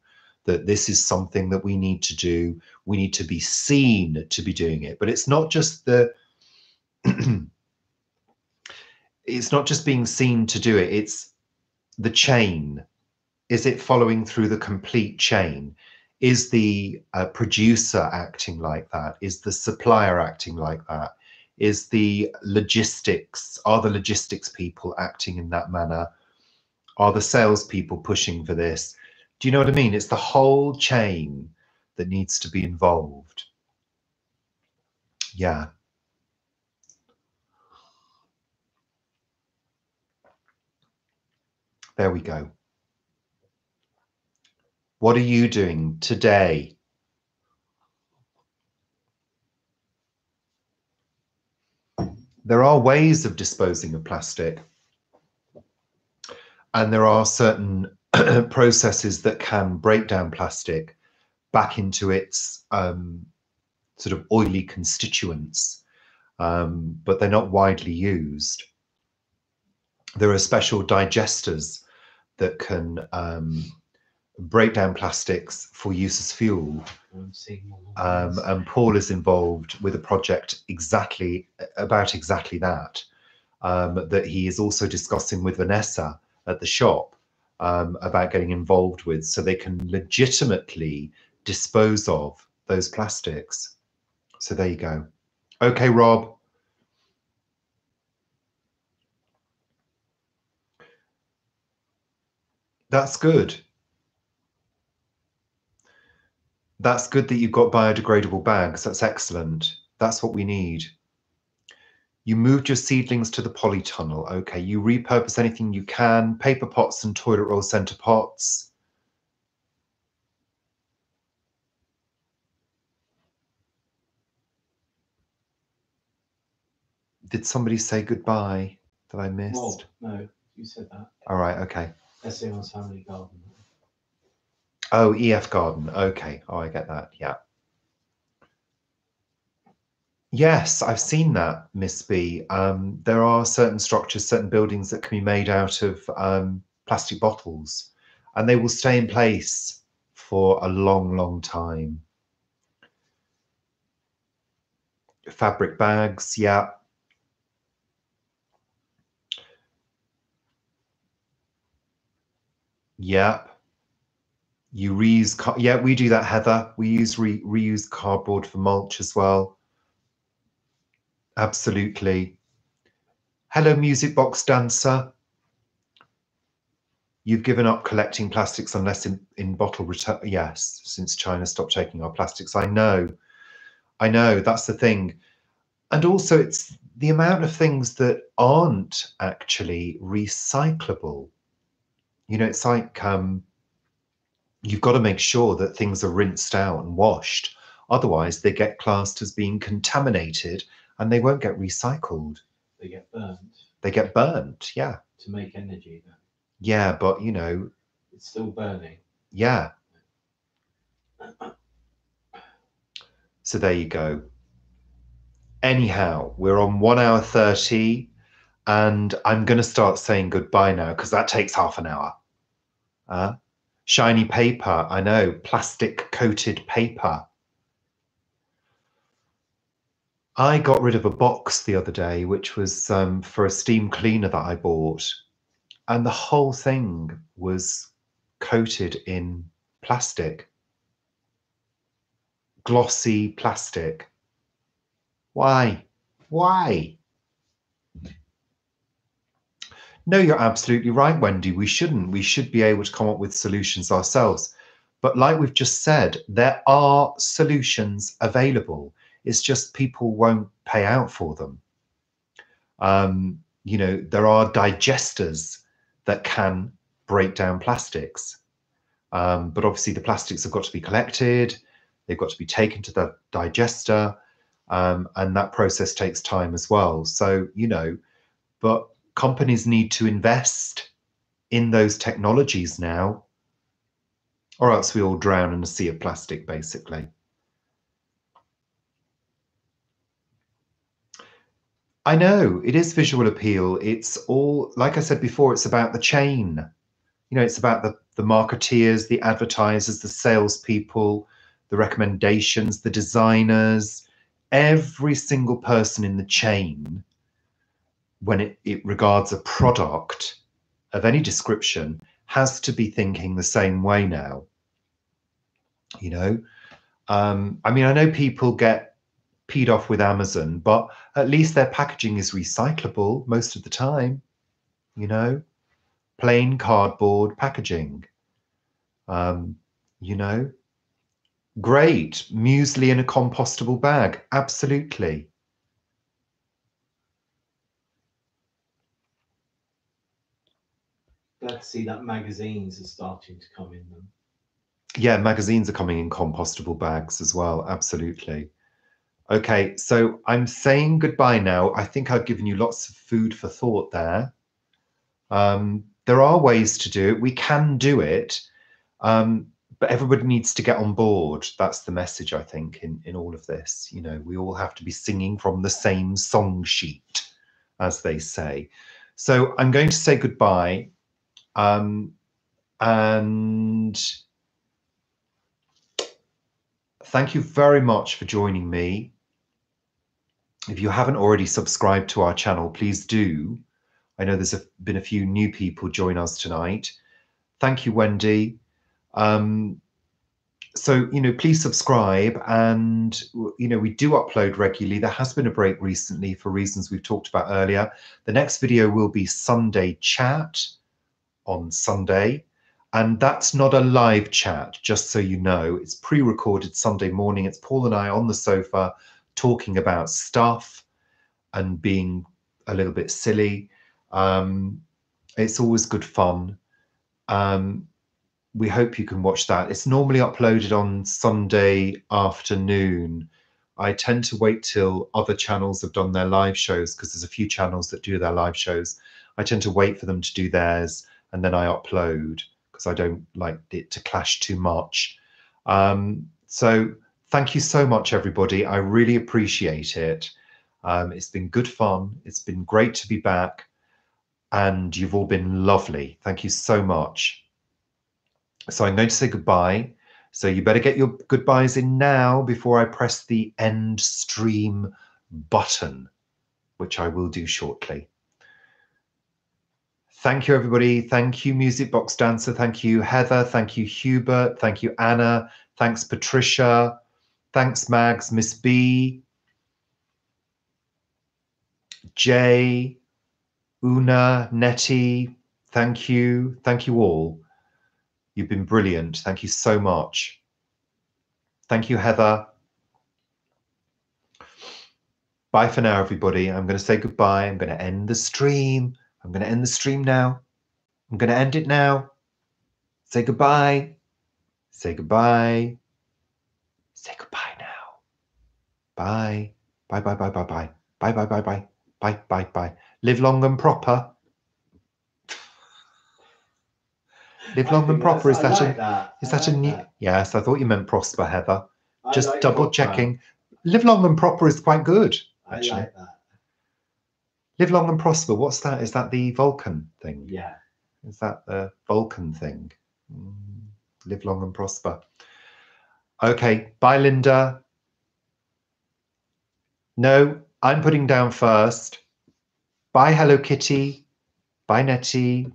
that this is something that we need to do. We need to be seen to be doing it. But it's not just it's not just being seen to do it. It's the chain. Is it following through the complete chain? Is the producer acting like that? Is the supplier acting like that? Is the logistics, are the logistics people acting in that manner? Are the salespeople pushing for this? Do you know what I mean? It's the whole chain that needs to be involved. Yeah. There we go. What are you doing today? There are ways of disposing of plastic, and there are certain processes that can break down plastic back into its sort of oily constituents, but they're not widely used. There are special digesters that can break down plastics for use as fuel. And Paul is involved with a project about exactly that. that he is also discussing with Vanessa at the shop about getting involved with, so they can legitimately dispose of those plastics. So there you go. Okay, Rob. That's good. That's good that you've got biodegradable bags. That's excellent. That's what we need. You moved your seedlings to the polytunnel. Okay, you repurpose anything you can. Paper pots and toilet roll center pots. Did somebody say goodbye that I missed? Well, no, you said that. All right, okay. SAR's Family Garden. Oh, EF Garden. Okay. Oh, I get that. Yeah. Yes, I've seen that, Miss B. There are certain structures, certain buildings that can be made out of plastic bottles, and they will stay in place for a long, long time. Fabric bags, yeah. Yep. You reuse, yeah, we do that, Heather. We use reuse cardboard for mulch as well. Absolutely. Hello, Music Box Dancer. You've given up collecting plastics unless in bottle return. Yes, since China stopped taking our plastics. I know, that's the thing. And also it's the amount of things that aren't actually recyclable. You know, it's like you've got to make sure that things are rinsed out and washed. Otherwise, they get classed as being contaminated and they won't get recycled. They get burnt. They get burnt, yeah. To make energy, then. Yeah, but you know, it's still burning. Yeah. So there you go. Anyhow, we're on 1 hour 30, and I'm going to start saying goodbye now because that takes half an hour. Shiny paper, I know, plastic coated paper. I got rid of a box the other day, which was for a steam cleaner that I bought, and the whole thing was coated in plastic, glossy plastic. Why? Why? No, you're absolutely right, Wendy. We shouldn't. We should be able to come up with solutions ourselves. But like we've just said, there are solutions available. It's just people won't pay out for them. You know, there are digesters that can break down plastics. But obviously the plastics have got to be collected. They've got to be taken to the digester. And that process takes time as well. So, you know, but companies need to invest in those technologies now, or else we all drown in a sea of plastic, basically. I know, it is visual appeal. It's all, like I said before, it's about the chain. You know, it's about the marketeers, the advertisers, the salespeople, the recommendations, the designers, every single person in the chain, when it regards a product of any description, has to be thinking the same way now. You know, I mean, I know people get peed off with Amazon, but at least their packaging is recyclable most of the time. You know, plain cardboard packaging. You know, great muesli in a compostable bag. Absolutely. Glad to see that magazines are starting to come in them. Yeah, magazines are coming in compostable bags as well. Absolutely. Okay, so I'm saying goodbye now. I think I've given you lots of food for thought there. There are ways to do it. We can do it, but everybody needs to get on board. That's the message, I think, in all of this. You know, we all have to be singing from the same song sheet, as they say. So I'm going to say goodbye. And thank you very much for joining me. If you haven't already subscribed to our channel, please do. I know there's been a few new people join us tonight. Thank you, Wendy. So, please subscribe. And, we do upload regularly. There has been a break recently for reasons we've talked about earlier. The next video will be Sunday chat on Sunday. And that's not a live chat, just so you know. It's pre-recorded Sunday morning. It's Paul and I on the sofa talking about stuff and being a little bit silly. It's always good fun. We hope you can watch that. It's normally uploaded on Sunday afternoon. I tend to wait till other channels have done their live shows, because there's a few channels that do their live shows. I tend to wait for them to do theirs, and then I upload, because I don't like it to clash too much. So thank you so much, everybody. I really appreciate it. It's been good fun. It's been great to be back, and you've all been lovely. Thank you so much. So I'm going to say goodbye. So you better get your goodbyes in now before I press the end stream button, which I will do shortly. Thank you, everybody. Thank you, Music Box Dancer. Thank you, Heather. Thank you, Hubert. Thank you, Anna. Thanks, Patricia. Thanks, Mags, Miss B, Jay, Una, Nettie. Thank you. Thank you all. You've been brilliant. Thank you so much. Thank you, Heather. Bye for now, everybody. I'm going to say goodbye. I'm going to end the stream. I'm going to end the stream now. I'm going to end it now. Say goodbye. Say goodbye. Say goodbye now. Bye. Bye, bye, bye, bye, bye. Bye, bye, bye, bye. Bye, bye, bye. Live long and proper. Live long and proper. Is that a new? Yes, I thought you meant prosper, Heather. Just like double checking. Live long and proper is quite good. Actually. I like that. Live long and prosper. What's that? Is that the Vulcan thing? Yeah. Is that the Vulcan thing? Live long and prosper. Okay. Bye, Linda. No, I'm putting down first. Bye, Hello Kitty. Bye, Nettie.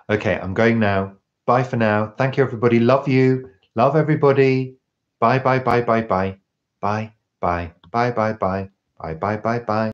Okay, I'm going now. Bye for now. Thank you, everybody. Love you. Love everybody. Bye, bye, bye, bye, bye. Bye, bye, bye, bye, bye. Bye, bye, bye, bye.